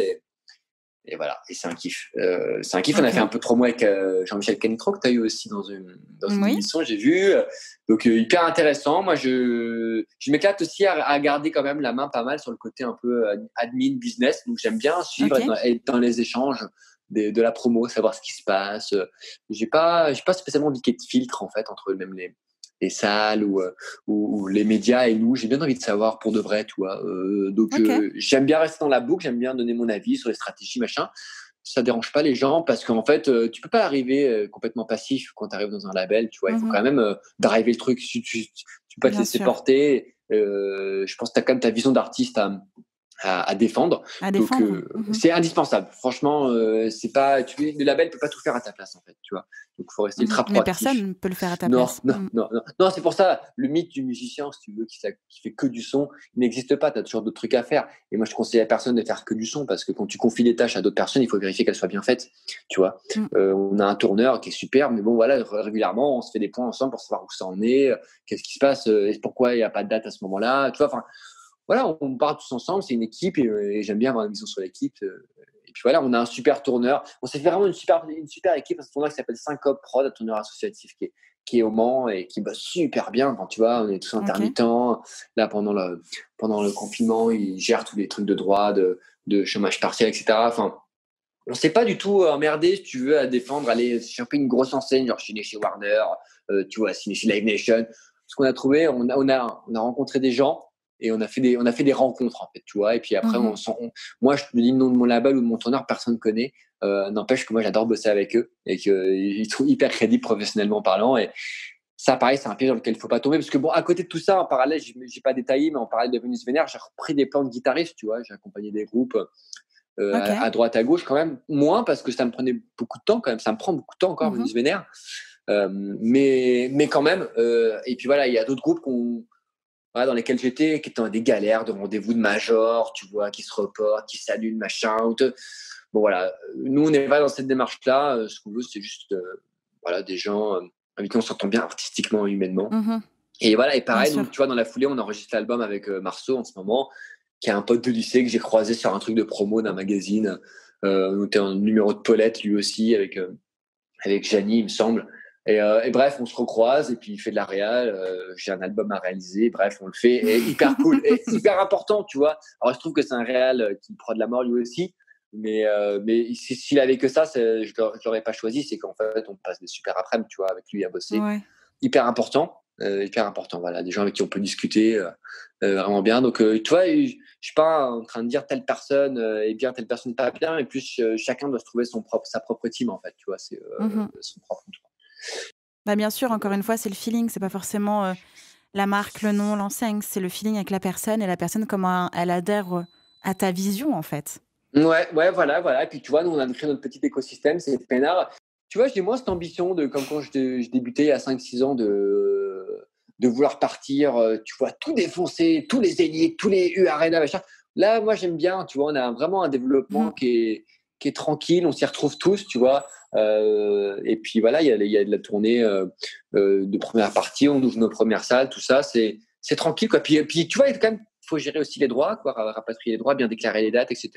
et voilà, et c'est un kiff. On a fait un peu de promo avec Jean-Michel Canitro, que tu as eu aussi dans une émission, j'ai vu. Donc hyper intéressant. Moi je m'éclate aussi à garder quand même la main pas mal sur le côté un peu admin business. Donc j'aime bien suivre, être dans les échanges de la promo, savoir ce qui se passe. J'ai pas spécialement piqué de filtre en fait entre même les salles ou les médias et nous. J'ai bien envie de savoir pour de vrai, tu vois. Donc j'aime bien rester dans la boucle, j'aime bien donner mon avis sur les stratégies, machin. Ça dérange pas les gens, parce qu'en fait tu peux pas arriver complètement passif quand tu arrives dans un label, tu vois. Il faut quand même driver le truc. Tu peux pas te laisser porter. Je pense que tu as quand même ta vision d'artiste à défendre. À Donc, défendre. c'est indispensable. Franchement, c'est pas, le label peut pas tout faire à ta place, en fait, tu vois. Donc, il faut rester ultra Mais proactif. personne ne peut le faire à ta Non, place. non, non, non. Non, c'est pour ça, le mythe du musicien, si tu veux, qui fait que du son, il n'existe pas. Tu as toujours d'autres trucs à faire. Et moi, je conseille à personne de faire que du son parce que quand tu confies des tâches à d'autres personnes, il faut vérifier qu'elles soient bien faites, tu vois. On a un tourneur qui est super, mais bon, voilà, régulièrement, on se fait des points ensemble pour savoir où ça en est, qu'est-ce qui se passe, et pourquoi il n'y a pas de date à ce moment-là, tu vois. Enfin, voilà, on part tous ensemble, c'est une équipe et j'aime bien avoir une vision sur l'équipe. Et puis voilà, on a un super tourneur. On s'est fait vraiment une super équipe. C'est un tourneur qui s'appelle Syncope Prod, un tourneur associatif qui est au Mans et qui bosse super bien. Enfin, tu vois, on est tous intermittents. Là, pendant le confinement, il gère tous les trucs de droit, de chômage partiel, etc. Enfin, on s'est pas du tout emmerdé, si tu veux, à défendre, aller choper une grosse enseigne, genre chez Warner, tu vois, signer chez Live Nation. Ce qu'on a trouvé, on a rencontré des gens et on a fait des rencontres, en fait, tu vois. Et puis après, moi, je te dis le nom de mon label ou de mon tourneur, personne ne connaît. N'empêche que moi, j'adore bosser avec eux et qu'ils trouvent hyper crédibles professionnellement parlant. Et ça, pareil, c'est un piège dans lequel il faut pas tomber. Parce que bon, à côté de tout ça, en parallèle, j'ai pas détaillé, mais en parallèle de Venus Vénère, j'ai repris des plans de guitaristes, tu vois. J'ai accompagné des groupes à droite, à gauche, quand même. Moins parce que ça me prenait beaucoup de temps, quand même. Ça me prend beaucoup de temps encore, Venus Vénère. Mais quand même. Et puis voilà, il y a d'autres groupes voilà, dans lesquels j'étais, qui étaient dans des galères de rendez-vous de major, tu vois, qui se reportent, qui s'annulent, machin. Bon, voilà. Nous, on n'est pas dans cette démarche-là. Ce qu'on veut, c'est juste voilà, des gens avec qui on s'entend bien artistiquement et humainement. Et voilà, et pareil, donc, tu vois, dans la foulée, on enregistre l'album avec Marceau en ce moment, qui est un pote de lycée que j'ai croisé sur un truc de promo d'un magazine. On était en numéro de Paulette, lui aussi, avec Gianni, il me semble. Et bref, on se recroise et puis il fait de la réal. J'ai un album à réaliser. Bref, on le fait. Et hyper cool et hyper important, tu vois. Alors, je trouve que c'est un réal qui prend de la mort lui aussi. Mais s'il avait que ça, je l'aurais pas choisi. C'est qu'en fait, on passe des super après-midi, tu vois, avec lui à bosser. Ouais. Hyper important. Voilà, des gens avec qui on peut discuter vraiment bien. Donc, tu vois, je suis pas en train de dire telle personne est bien, telle personne pas bien. Et plus, chacun doit se trouver sa propre team, en fait. Tu vois, c'est son propre entourage. Bah bien sûr, encore une fois, c'est le feeling. C'est pas forcément la marque, le nom, l'enseigne. C'est le feeling avec la personne et la personne, comment elle adhère à ta vision, en fait. Ouais, voilà. Et puis, tu vois, nous, on a créé notre petit écosystème, c'est Pénard. Tu vois, j'ai moins cette ambition comme quand je débutais il y a 5-6 ans de vouloir partir, tu vois, tout défoncer, tous les Zéniths, tous les U-Arena, machin. Là, moi, j'aime bien, tu vois, on a vraiment un développement qui est tranquille, on s'y retrouve tous, tu vois. Et puis voilà, il y a de la tournée de première partie, on ouvre nos premières salles, tout ça, c'est tranquille, quoi. Puis tu vois, quand même, faut gérer aussi les droits, quoi, rapatrier les droits, bien déclarer les dates, etc.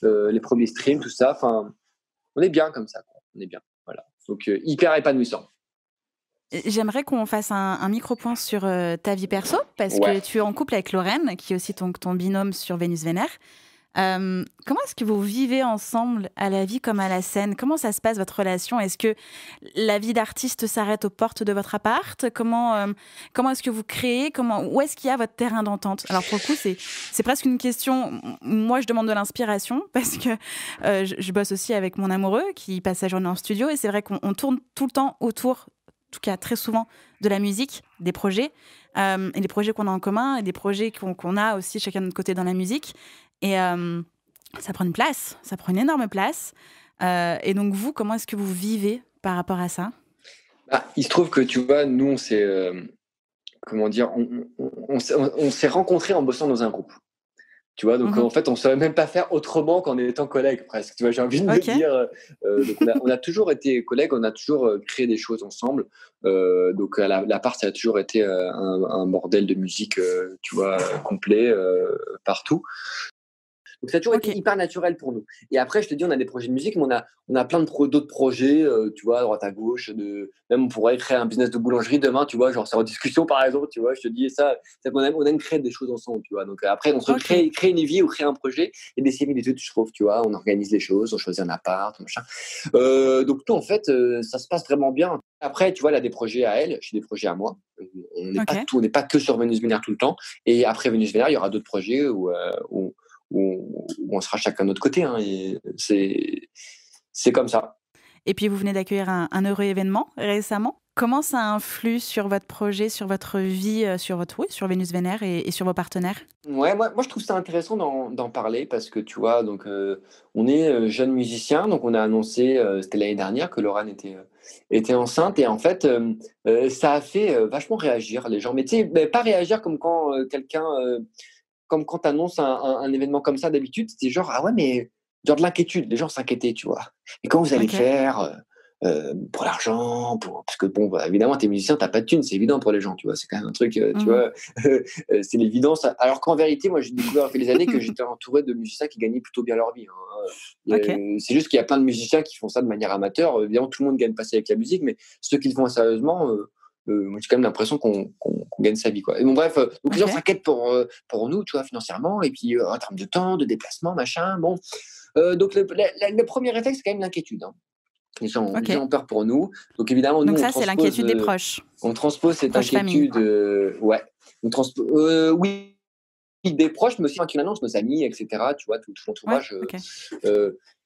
Les premiers streams, tout ça. Enfin, on est bien comme ça, quoi. On est bien, voilà. Donc hyper épanouissant. J'aimerais qu'on fasse un micro-point sur ta vie perso, parce que tu es en couple avec Lorraine, qui est aussi ton binôme sur Vénus Vénère. Comment est-ce que vous vivez ensemble à la vie comme à la scène? Comment ça se passe, votre relation? Est-ce que la vie d'artiste s'arrête aux portes de votre appart? Comment est-ce que vous créez? Où est-ce qu'il y a votre terrain d'entente? Alors pour le coup, c'est presque une question. Moi, je demande de l'inspiration parce que je bosse aussi avec mon amoureux qui passe sa journée en studio, et c'est vrai qu'on tourne tout le temps autour, en tout cas très souvent, de la musique, des projets, et des projets qu'on a en commun, et des projets qu'on a aussi chacun de notre côté dans la musique. Et ça prend une énorme place. Et donc vous, comment est-ce que vous vivez par rapport à ça? Il se trouve que, tu vois, nous, on s'est, comment dire, on s'est rencontrés en bossant dans un groupe. Tu vois, donc en fait, on ne savait même pas faire autrement qu'en étant collègues, presque. Tu vois, j'ai envie de me dire. Donc on a toujours été collègues, on a toujours créé des choses ensemble. Donc l'appart, ça a toujours été un bordel de musique, tu vois, complet partout. Donc ça a toujours été hyper naturel pour nous. Et après, je te dis, on a des projets de musique, mais on a plein d'autres projets, tu vois, à droite à gauche. Même on pourrait créer un business de boulangerie demain, tu vois, genre c'est en discussion par exemple, tu vois, je te dis ça, c'est qu'on aime créer des choses ensemble, tu vois. Donc après, on se crée une vie ou crée un projet et des similitudes, je trouve, tu vois, on organise les choses, on choisit un appart, machin. Donc nous, en fait, ça se passe vraiment bien. Après, tu vois, elle a des projets à elle, j'ai des projets à moi. On n'est pas que sur Venus Vénère tout le temps. Et après Venus Vénère, il y aura d'autres projets où on sera chacun de notre côté. Hein, et c'est comme ça. Et puis, vous venez d'accueillir un heureux événement récemment. comment ça influe sur votre projet, sur votre vie, sur Vénus Vénère et sur vos partenaires? Ouais, moi je trouve ça intéressant d'en parler parce que tu vois, donc on est, jeunes musiciens, donc on a annoncé, c'était l'année dernière que Lorraine était enceinte et en fait, ça a fait, vachement réagir les gens. Mais tu sais, beh, pas réagir comme quand, comme quand tu annonces un événement comme ça d'habitude, c'était genre: «Ah ouais, mais» genre de l'inquiétude, les gens s'inquiétaient, tu vois? «Et comment vous allez OK. faire, pour l'argent, pour» parce que bon, bah, évidemment, tu es musicien, tu as pas de thunes, c'est évident pour les gens, tu vois? C'est quand même un truc, tu Mmh. vois? C'est l'évidence. Alors qu'en vérité, moi, j'ai découvert au fil des années que j'étais entouré de musiciens qui gagnaient plutôt bien leur vie, hein. OK. C'est juste qu'il y a plein de musiciens qui font ça de manière amateur. Évidemment, tout le monde gagne pas sa vie avec la musique, mais ceux qui le font sérieusement, moi, j'ai quand même l'impression qu'on gagne sa vie, quoi. Et bon, bref, donc les gens OK. s'inquiètent pour nous, tu vois, financièrement, et puis en termes de temps, de déplacement, machin. Bon, donc le premier réflexe, c'est quand même l'inquiétude, hein. Les OK. gens ont peur pour nous. Donc évidemment, nous, Donc ça, c'est l'inquiétude des proches, on transpose cette proches famille. inquiétude, ouais. Oui, des proches, mais aussi quand tu l'annonces, nos amis, et cetera, tu vois, tout Ouais, l'entourage. OK.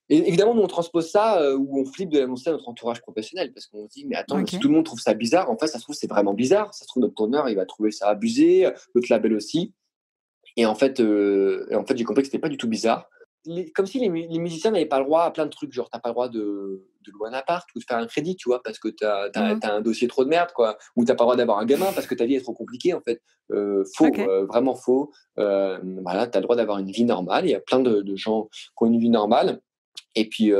Et évidemment, nous, on transpose ça, ou on flippe de l'annoncer à notre entourage professionnel parce qu'on se dit: «Mais attends, si OK. tout le monde trouve ça bizarre, en fait, ça se trouve, c'est vraiment bizarre. Ça se trouve, notre tourneur, il va trouver ça abusé, notre label aussi». Et en fait, j'ai compris que c'était pas du tout bizarre. Comme si les musiciens n'avaient pas le droit à plein de trucs, genre tu pas le droit de louer un appart ou de faire un crédit, tu vois? Parce que tu as Mmh. un dossier trop de merde, quoi. Ou tu pas le droit d'avoir un gamin parce que ta vie est trop compliquée, en fait. Faux, OK. vraiment faux. Voilà, tu as le droit d'avoir une vie normale. Il y a plein de gens qui ont une vie normale. Et puis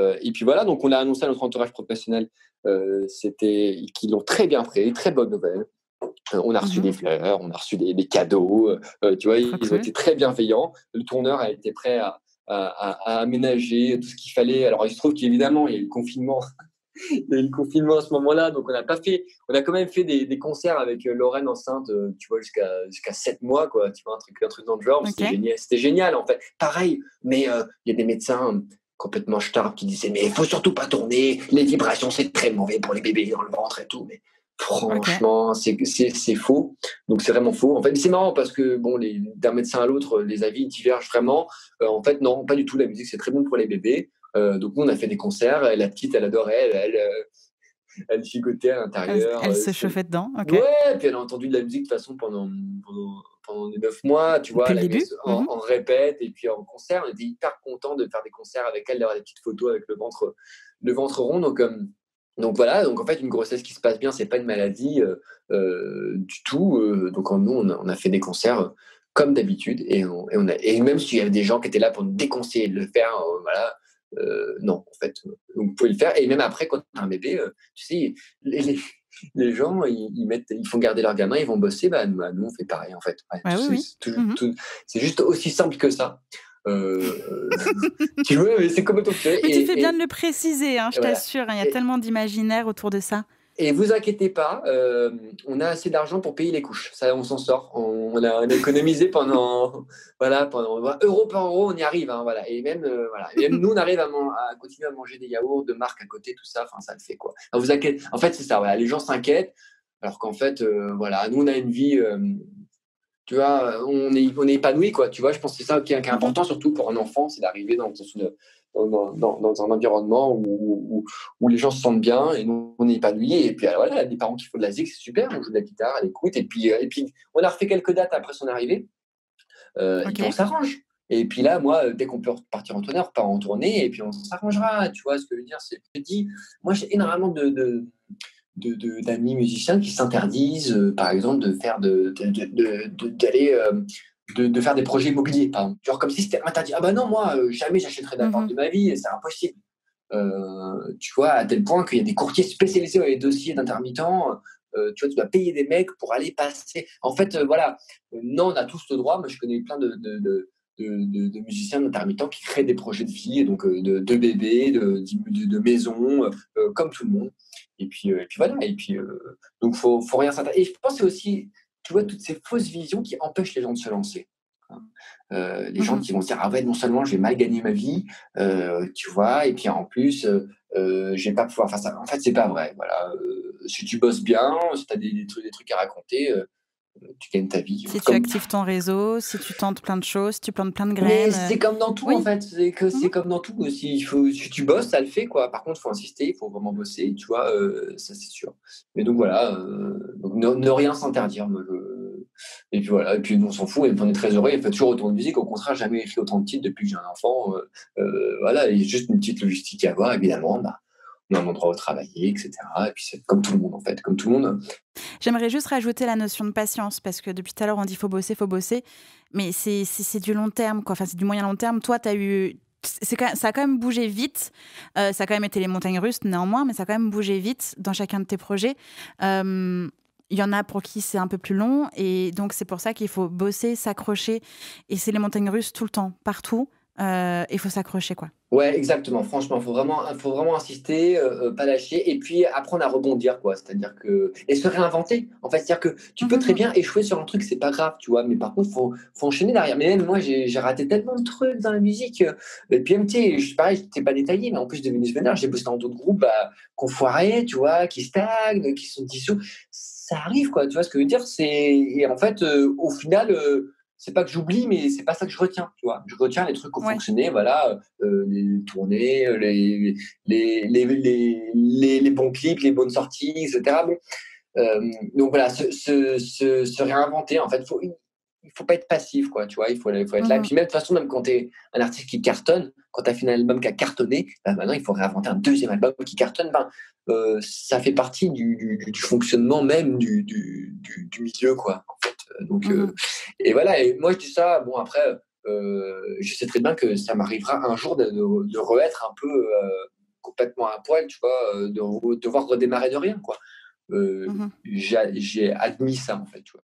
voilà, donc on a annoncé à notre entourage professionnel, qu'ils l'ont très bien pris, très bonne nouvelle. On a reçu Mmh. des fleurs, on a reçu des cadeaux, tu vois? Trop Ils ont cool. été très bienveillants. Le tourneur a été prêt à aménager tout ce qu'il fallait. Alors il se trouve qu'évidemment, il y a eu le confinement. Il y a eu le confinement à ce moment-là, donc on a quand même fait des concerts avec, Lorraine enceinte, tu vois? Jusqu'à 7 mois, quoi, tu vois? Un truc dans le genre. OK. C'était génial, en fait. Pareil, mais il y a des médecins complètement ch'tards qui disaient: «Mais il faut surtout pas tourner, les vibrations, c'est très mauvais pour les bébés dans le ventre et tout». Mais OK. franchement, c'est faux. Donc c'est vraiment faux. En fait, c'est marrant parce que bon, d'un médecin à l'autre, les avis divergent vraiment. En fait, non, pas du tout. La musique, c'est très bon pour les bébés. Donc nous, on a fait des concerts. Et la petite, elle adorait. Elle gigotait à l'intérieur. Elle se chauffait dedans, OK. Ouais, puis elle a entendu de la musique de toute façon pendant les 9 mois. Tu vois, Depuis le elle a mis début? en, Mmh. en répète. Et puis en concert, on était hyper contents de faire des concerts avec elle, d'avoir des petites photos avec le ventre rond. Donc voilà, donc en fait, une grossesse qui se passe bien, c'est pas une maladie, du tout. Donc nous, on a fait des concerts comme d'habitude, et même s'il y avait des gens qui étaient là pour nous déconseiller de le faire, voilà, non, en fait, vous pouvez le faire. Et même après, quand tu as un bébé, tu sais, les, les, les gens, ils font garder leur gamin, ils vont bosser. Nous, on fait pareil, en fait. Ouais, Ouais, oui, oui. Mmh. c'est juste aussi simple que ça. Tu vois, mais c'est complètement fait. Mais tu fais bien de le préciser, hein, Et je voilà. t'assure, hein, il y a tellement d'imaginaire autour de ça. Et vous inquiétez pas, on a assez d'argent pour payer les couches. Ça, on s'en sort. On a économisé pendant euro par euro, on y arrive, hein, voilà. Et même, voilà. Et même nous, on arrive à continuer à manger des yaourts de marque à côté, tout ça. Enfin, ça le fait, quoi. Alors, vous inquiétez. En fait, c'est ça. Voilà, les gens s'inquiètent, alors qu'en fait, voilà, nous, on a une vie. Tu vois, on est épanoui, quoi. Tu vois, je pense que c'est ça qui est Mmh. important, surtout pour un enfant, c'est d'arriver dans un environnement où les gens se sentent bien et nous, on est épanoui. Et puis, voilà, des parents qui font de la zik, c'est super. On joue de la guitare, à l'écoute. Et puis, on a refait quelques dates après son arrivée. Et puis, on OK. s'arrange. Et puis là, moi, dès qu'on peut repartir en tournée, on repart en tournée et puis on s'arrangera. Tu vois ce que je veux dire? Je dis, moi, j'ai énormément d'amis musiciens qui s'interdisent, par exemple, d'aller, de faire des projets immobiliers, par exemple. Genre comme si c'était interdit. Ah bah non, moi, jamais j'achèterai d'appart Mmh. de ma vie, et c'est impossible. Tu vois, à tel point qu'il y a des courtiers spécialisés dans les dossiers d'intermittents. Tu vois, tu dois payer des mecs pour aller passer. En fait, voilà. Non, on a tous le droit. Moi, je connais plein de musiciens d'intermittents qui créent des projets de vie, et donc de bébés, de maisons, comme tout le monde. Et puis voilà. Et puis, donc, faut rien s'intéresser. Et je pense que c'est aussi, tu vois, toutes ces fausses visions qui empêchent les gens de se lancer, hein. Les gens Mmh. qui vont se dire: «Ah ouais, non seulement je vais mal gagner ma vie, tu vois? Et puis en plus, je vais pas pouvoir faire ça». En fait, c'est pas vrai, voilà. Si tu bosses bien, si tu as des trucs à raconter, tu gagnes ta vie. Si tu actives ton réseau, si tu tentes plein de choses, si tu plantes plein de graines. Mais c'est comme dans tout, Oui. en fait. C'est comme dans tout aussi. Si tu bosses, ça le fait, quoi. Par contre, il faut insister, il faut vraiment bosser, tu vois, ça, c'est sûr. Mais donc, voilà, donc ne rien s'interdire. Et puis voilà, et puis on s'en fout, et on est très heureux, il fait toujours autant de musique. Au contraire, jamais écrit autant de titres depuis que j'ai un enfant. Voilà, il y a juste une petite logistique à avoir, évidemment. Bah, on a un endroit où travailler, etc. Et puis c'est comme tout le monde, en fait, comme tout le monde. J'aimerais juste rajouter la notion de patience, parce que depuis tout à l'heure, on dit faut bosser, mais c'est du long terme, quoi. Enfin, c'est du moyen long terme. Toi, ça a quand même bougé vite. Ça a quand même été les montagnes russes, néanmoins, mais ça a quand même bougé vite dans chacun de tes projets. Il y en a pour qui c'est un peu plus long, et donc c'est pour ça qu'il faut bosser, s'accrocher, et c'est les montagnes russes tout le temps, partout. Il faut s'accrocher, quoi. Ouais, exactement. Franchement, faut vraiment insister, pas lâcher, et puis apprendre à rebondir, quoi. C'est-à-dire que et se réinventer. En fait, c'est-à-dire que tu peux très bien échouer sur un truc, c'est pas grave, tu vois. Mais par contre, faut enchaîner derrière. Mais même moi, j'ai raté tellement de trucs dans la musique. Et puis même, tu sais, pareil, je t'ai pas détaillé, mais en plus de Venus Vener, j'ai bossé dans d'autres groupes, bah, qu'on foiré, tu vois, qui stagnent, qui sont dissous. Ça arrive, quoi. Tu vois ce que je veux dire? Et en fait, au final. C'est pas que j'oublie, mais c'est pas ça que je retiens, tu vois. Je retiens les trucs qui ont fonctionné, voilà, les tournées, les bons clips, les bonnes sorties, etc. Bon, donc voilà, se réinventer, en fait, il faut pas être passif, quoi, tu vois, il faut être là. Et puis même, de toute façon, même quand tu es un artiste qui cartonne, quand tu as fait un album qui a cartonné, bah, maintenant, il faut réinventer un deuxième album qui cartonne. Ben, ça fait partie du fonctionnement même du milieu, quoi, en fait. Donc, et voilà, et moi, je dis ça, bon, après, je sais très bien que ça m'arrivera un jour de re-être un peu complètement à poil, tu vois, de devoir redémarrer de rien, quoi. J'ai admis ça, en fait, tu vois.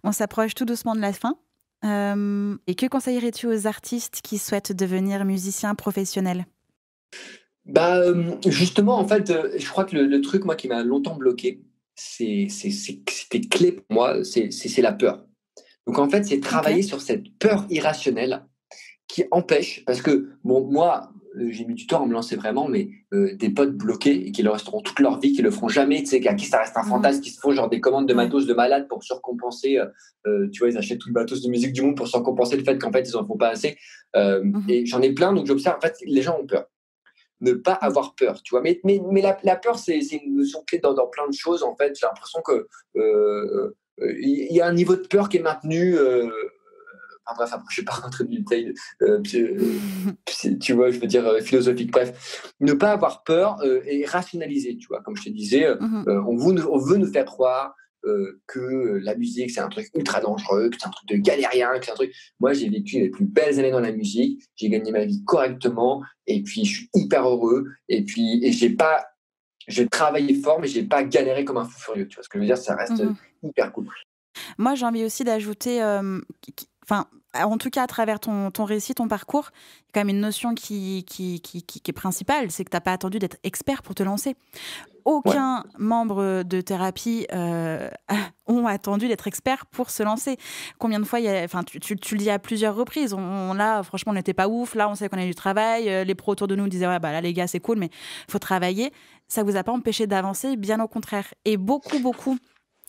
On s'approche tout doucement de la fin. Et que conseillerais-tu aux artistes qui souhaitent devenir musiciens professionnels? Bah, justement, en fait, je crois que le truc, moi, qui m'a longtemps bloqué, c'était clé pour moi, c'est la peur. Donc en fait, c'est Ok. travailler sur cette peur irrationnelle qui empêche, parce que bon, moi, j'ai mis du temps à me lancer vraiment, mais des potes bloqués et qui le resteront toute leur vie, qui le feront jamais, tu sais, à qui ça reste un fantasme, qui se font genre des commandes de Ouais. matos de malades pour surcompenser, tu vois, ils achètent tout le matos de musique du monde pour surcompenser le fait qu'en fait, ils en font pas assez. Et j'en ai plein, donc j'observe, en fait, les gens ont peur. Ne pas avoir peur, tu vois. Mais la peur, c'est une notion clé dans plein de choses, en fait. J'ai l'impression que il y a un niveau de peur qui est maintenu. Enfin bref, après, je ne vais pas rentrer dans le détail, tu vois, je veux dire philosophique. Bref, ne pas avoir peur et rationaliser, tu vois. Comme je te disais, on veut nous faire croire que la musique, c'est un truc ultra dangereux, que c'est un truc de galérien, que c'est un truc. Moi, j'ai vécu les plus belles années dans la musique, j'ai gagné ma vie correctement, et puis je suis hyper heureux, et j'ai travaillé fort, mais j'ai pas galéré comme un fou furieux. Tu vois ce que je veux dire? Ça reste hyper cool. Moi, j'ai envie aussi d'ajouter, enfin, en tout cas, à travers ton récit, ton parcours, il y a quand même une notion qui est principale, c'est que tu n'as pas attendu d'être expert pour te lancer. Ouais. Aucun membre de thérapie ont attendu d'être expert pour se lancer. Combien de fois, enfin, tu le dis à plusieurs reprises, là, franchement, on n'était pas ouf, là, on sait qu'on a du travail, les pros autour de nous disaient, ouais, bah là, les gars, c'est cool, mais il faut travailler. Ça ne vous a pas empêché d'avancer, bien au contraire. Et beaucoup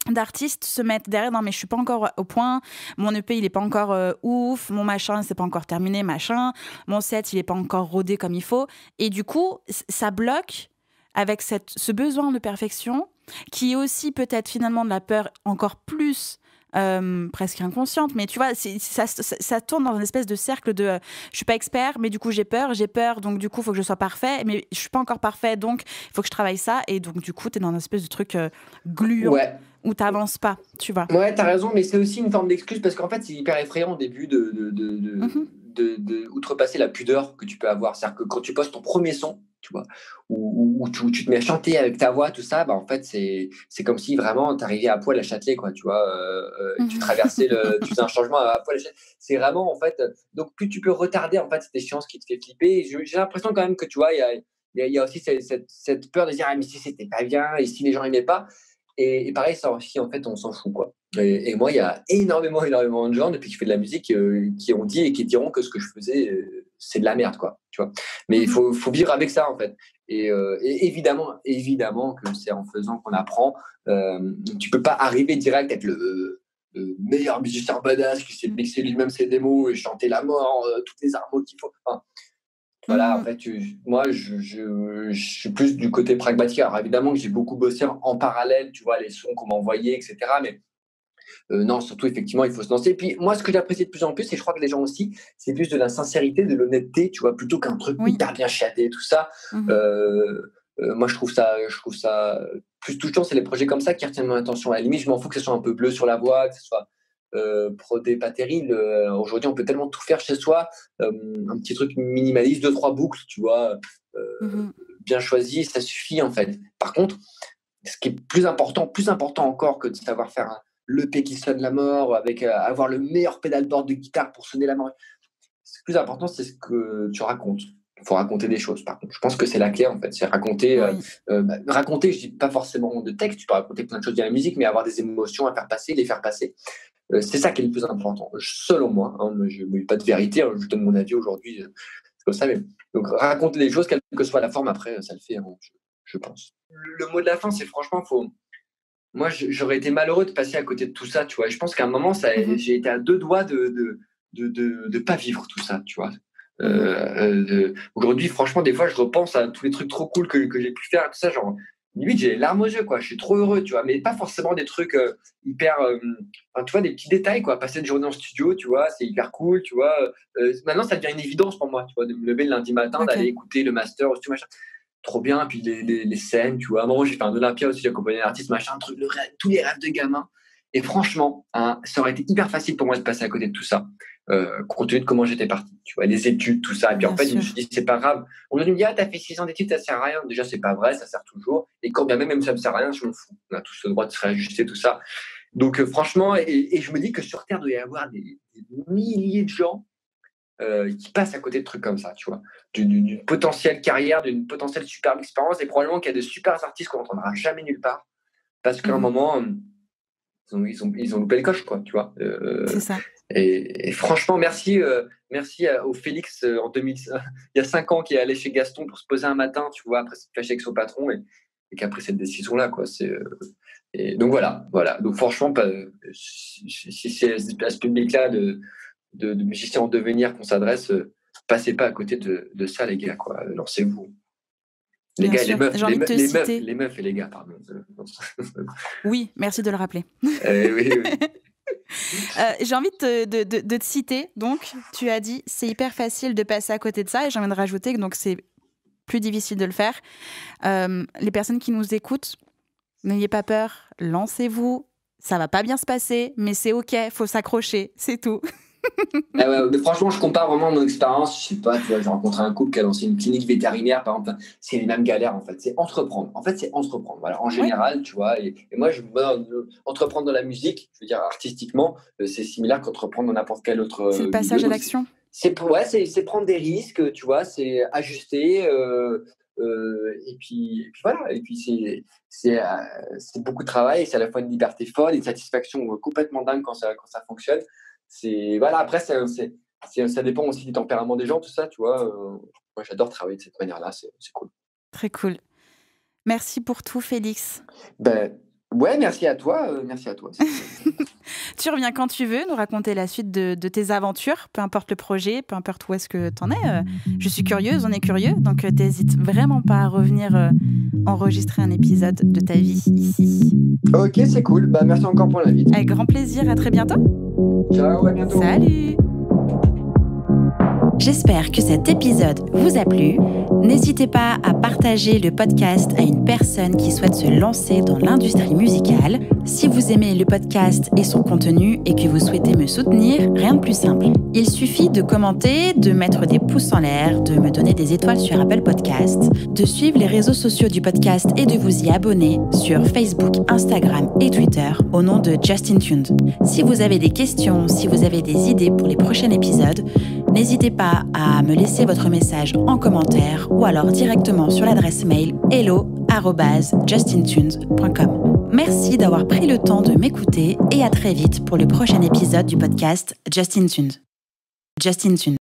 d'artistes se mettent derrière, non mais je suis pas encore au point, mon EP il est pas encore ouf, mon machin c'est pas encore terminé, machin, mon set il est pas encore rodé comme il faut, et du coup ça bloque avec ce besoin de perfection qui est aussi peut-être finalement de la peur encore plus presque inconsciente, mais tu vois, ça tourne dans une espèce de cercle de je suis pas expert, mais du coup j'ai peur, donc du coup il faut que je sois parfait, mais je suis pas encore parfait, donc il faut que je travaille ça, et donc du coup t'es dans une espèce de truc gluant Ouais. où t'avances pas, tu vois. Ouais, t'as raison, mais c'est aussi une forme d'excuse parce qu'en fait, c'est hyper effrayant au début Mhm. de outrepasser la pudeur que tu peux avoir. C'est-à-dire que quand tu postes ton premier son, tu vois, où tu te mets à chanter avec ta voix, tout ça, bah, en fait, c'est comme si vraiment t'arrivais à poil à Châtelet, quoi, tu vois, tu traversais tu faisais un changement à poil à Châtelet. C'est vraiment, en fait, donc plus tu peux retarder, en fait, cette échéance qui te fait flipper. J'ai l'impression quand même que, tu vois, il y a aussi cette peur de dire, ah, mais si c'était pas bien, et si les gens aimaient pas. Et pareil, ça aussi, en fait, on s'en fout, quoi. Et moi, il y a énormément de gens, depuis que je fais de la musique, qui ont dit et qui diront que ce que je faisais c'est de la merde, quoi, tu vois. Mais il faut vivre avec ça, en fait. Et évidemment que c'est en faisant qu'on apprend. Tu peux pas arriver direct à être le meilleur musicien badass qui sait mixer lui-même ses démos et chanter la mort, toutes les harmonies qu'il faut. Enfin, voilà, en fait, moi, je suis plus du côté pragmatique. Alors, évidemment que j'ai beaucoup bossé en parallèle, tu vois, les sons qu'on m'envoyait, etc. Mais non, surtout, effectivement, il faut se lancer. Et puis, moi, ce que j'apprécie de plus en plus, et je crois que les gens aussi, c'est plus de la sincérité, de l'honnêteté, tu vois, plutôt qu'un truc hyper bien chiadé, tout ça. Moi, je trouve ça plus touchant. C'est les projets comme ça qui retiennent mon attention. À la limite, je m'en fous que ce soit un peu bleu sur la voix, que ce soit prodé pas terrible. Aujourd'hui, on peut tellement tout faire chez soi. Un petit truc minimaliste, 2-3 boucles, tu vois, bien choisi, ça suffit, en fait. Par contre, ce qui est plus important encore que de savoir faire l'EP qui sonne la mort, avec avoir le meilleur pédalboard de guitare pour sonner la mort. Ce plus important, c'est ce que tu racontes. Il faut raconter des choses, par contre. Je pense que c'est la clé, en fait. C'est raconter. Raconter, je dis pas forcément de texte, tu peux raconter plein de choses dans la musique, mais avoir des émotions à faire passer, les faire passer. C'est ça qui est le plus important, selon moi. Je ne dis pas de vérité, je donne mon avis aujourd'hui. C'est comme ça, mais donc raconter les choses, quelle que soit la forme, après, ça le fait, je pense. Le mot de la fin, c'est franchement, moi, j'aurais été malheureux de passer à côté de tout ça, tu vois. Je pense qu'à un moment, j'ai été à 2 doigts de pas vivre tout ça, tu vois. Aujourd'hui, franchement, des fois, je repense à tous les trucs trop cool que j'ai pu faire, tout ça, genre, limite, j'ai les larmes aux yeux, quoi. Je suis trop heureux, tu vois, mais pas forcément des trucs hyper, tu vois, des petits détails, quoi. Passer une journée en studio, tu vois, c'est hyper cool, tu vois. Maintenant, ça devient une évidence pour moi, tu vois, de me lever le lundi matin, d'aller écouter le master, tout machin. Trop bien, puis les scènes, tu vois. À un moment, j'ai fait un Olympia aussi, j'ai accompagné un artiste, machin, tous les rêves de gamin. Et franchement, ça aurait été hyper facile pour moi de passer à côté de tout ça, compte tenu de comment j'étais parti, tu vois, les études, tout ça. Et puis en fait, je me suis dit, c'est pas grave. On me dit, t'as fait 6 ans d'études, ça sert à rien. Déjà, c'est pas vrai, ça sert toujours. Et quand bien même ça me sert à rien, je m'en fous. On a tous le droit de se réajuster, tout ça. Donc franchement, et je me dis que sur Terre, il doit y avoir des milliers de gens qui passent à côté de trucs comme ça, tu vois, d'une potentielle carrière, d'une potentielle superbe expérience, et probablement qu'il y a de super artistes qu'on n'entendra jamais nulle part, parce qu'à un moment, ils ont loupé le coche, quoi, tu vois. C'est ça. Et franchement, merci au Félix en 2000, il y a 5 ans, qui est allé chez Gaston pour se poser un matin, tu vois, après se fâcher avec son patron, et qui a pris cette décision-là, quoi. Et donc voilà. Donc franchement, si c'est à ce public-là de musiciens en devenir qu'on s'adresse, passez pas à côté de ça, les gars, quoi. Lancez-vous. Les gars et les meufs, les meufs et les gars, pardon. Oui, merci de le rappeler. Oui. J'ai envie de te citer. Donc, tu as dit, c'est hyper facile de passer à côté de ça, et j'ai envie de rajouter que donc c'est plus difficile de le faire. Les personnes qui nous écoutent, n'ayez pas peur, lancez-vous. Ça va pas bien se passer, mais c'est ok, faut s'accrocher, c'est tout. Mais franchement, je compare vraiment mon expérience. Je sais pas, tu vois, j'ai rencontré un couple qui a lancé une clinique vétérinaire, par exemple. C'est les mêmes galères, en fait. C'est entreprendre. En fait, c'est entreprendre. Voilà, en général, tu vois. Et moi, entreprendre dans la musique, je veux dire, artistiquement, c'est similaire qu'entreprendre dans n'importe quel autre. C'est le passage à l'action. C'est prendre des risques, tu vois. C'est ajuster. Et puis voilà. Et puis c'est beaucoup de travail. Et c'est à la fois une liberté folle, une satisfaction complètement dingue quand ça fonctionne. Après ça dépend aussi du tempérament des gens, tout ça, tu vois. Moi, j'adore travailler de cette manière-là, c'est cool. Très cool. Merci pour tout, Félix. Merci à toi. Tu reviens quand tu veux nous raconter la suite de tes aventures, peu importe le projet, peu importe où est-ce que t'en es. Je suis curieuse, on est curieux, donc t'hésites vraiment pas à revenir enregistrer un épisode de ta vie ici. Ok, c'est cool. Merci encore pour l'invite. Avec grand plaisir, à très bientôt. Ciao, à bientôt. Salut. J'espère que cet épisode vous a plu. N'hésitez pas à partager le podcast à une personne qui souhaite se lancer dans l'industrie musicale. Si vous aimez le podcast et son contenu et que vous souhaitez me soutenir, rien de plus simple. Il suffit de commenter, de mettre des pouces en l'air, de me donner des étoiles sur Apple Podcasts, de suivre les réseaux sociaux du podcast et de vous y abonner sur Facebook, Instagram et Twitter au nom de Justin Tuned. Si vous avez des questions, si vous avez des idées pour les prochains épisodes, n'hésitez pas à me laisser votre message en commentaire ou alors directement sur l'adresse mail hello@justintunes.com. Merci d'avoir pris le temps de m'écouter et à très vite pour le prochain épisode du podcast Justin Tuned. Justin Tuned.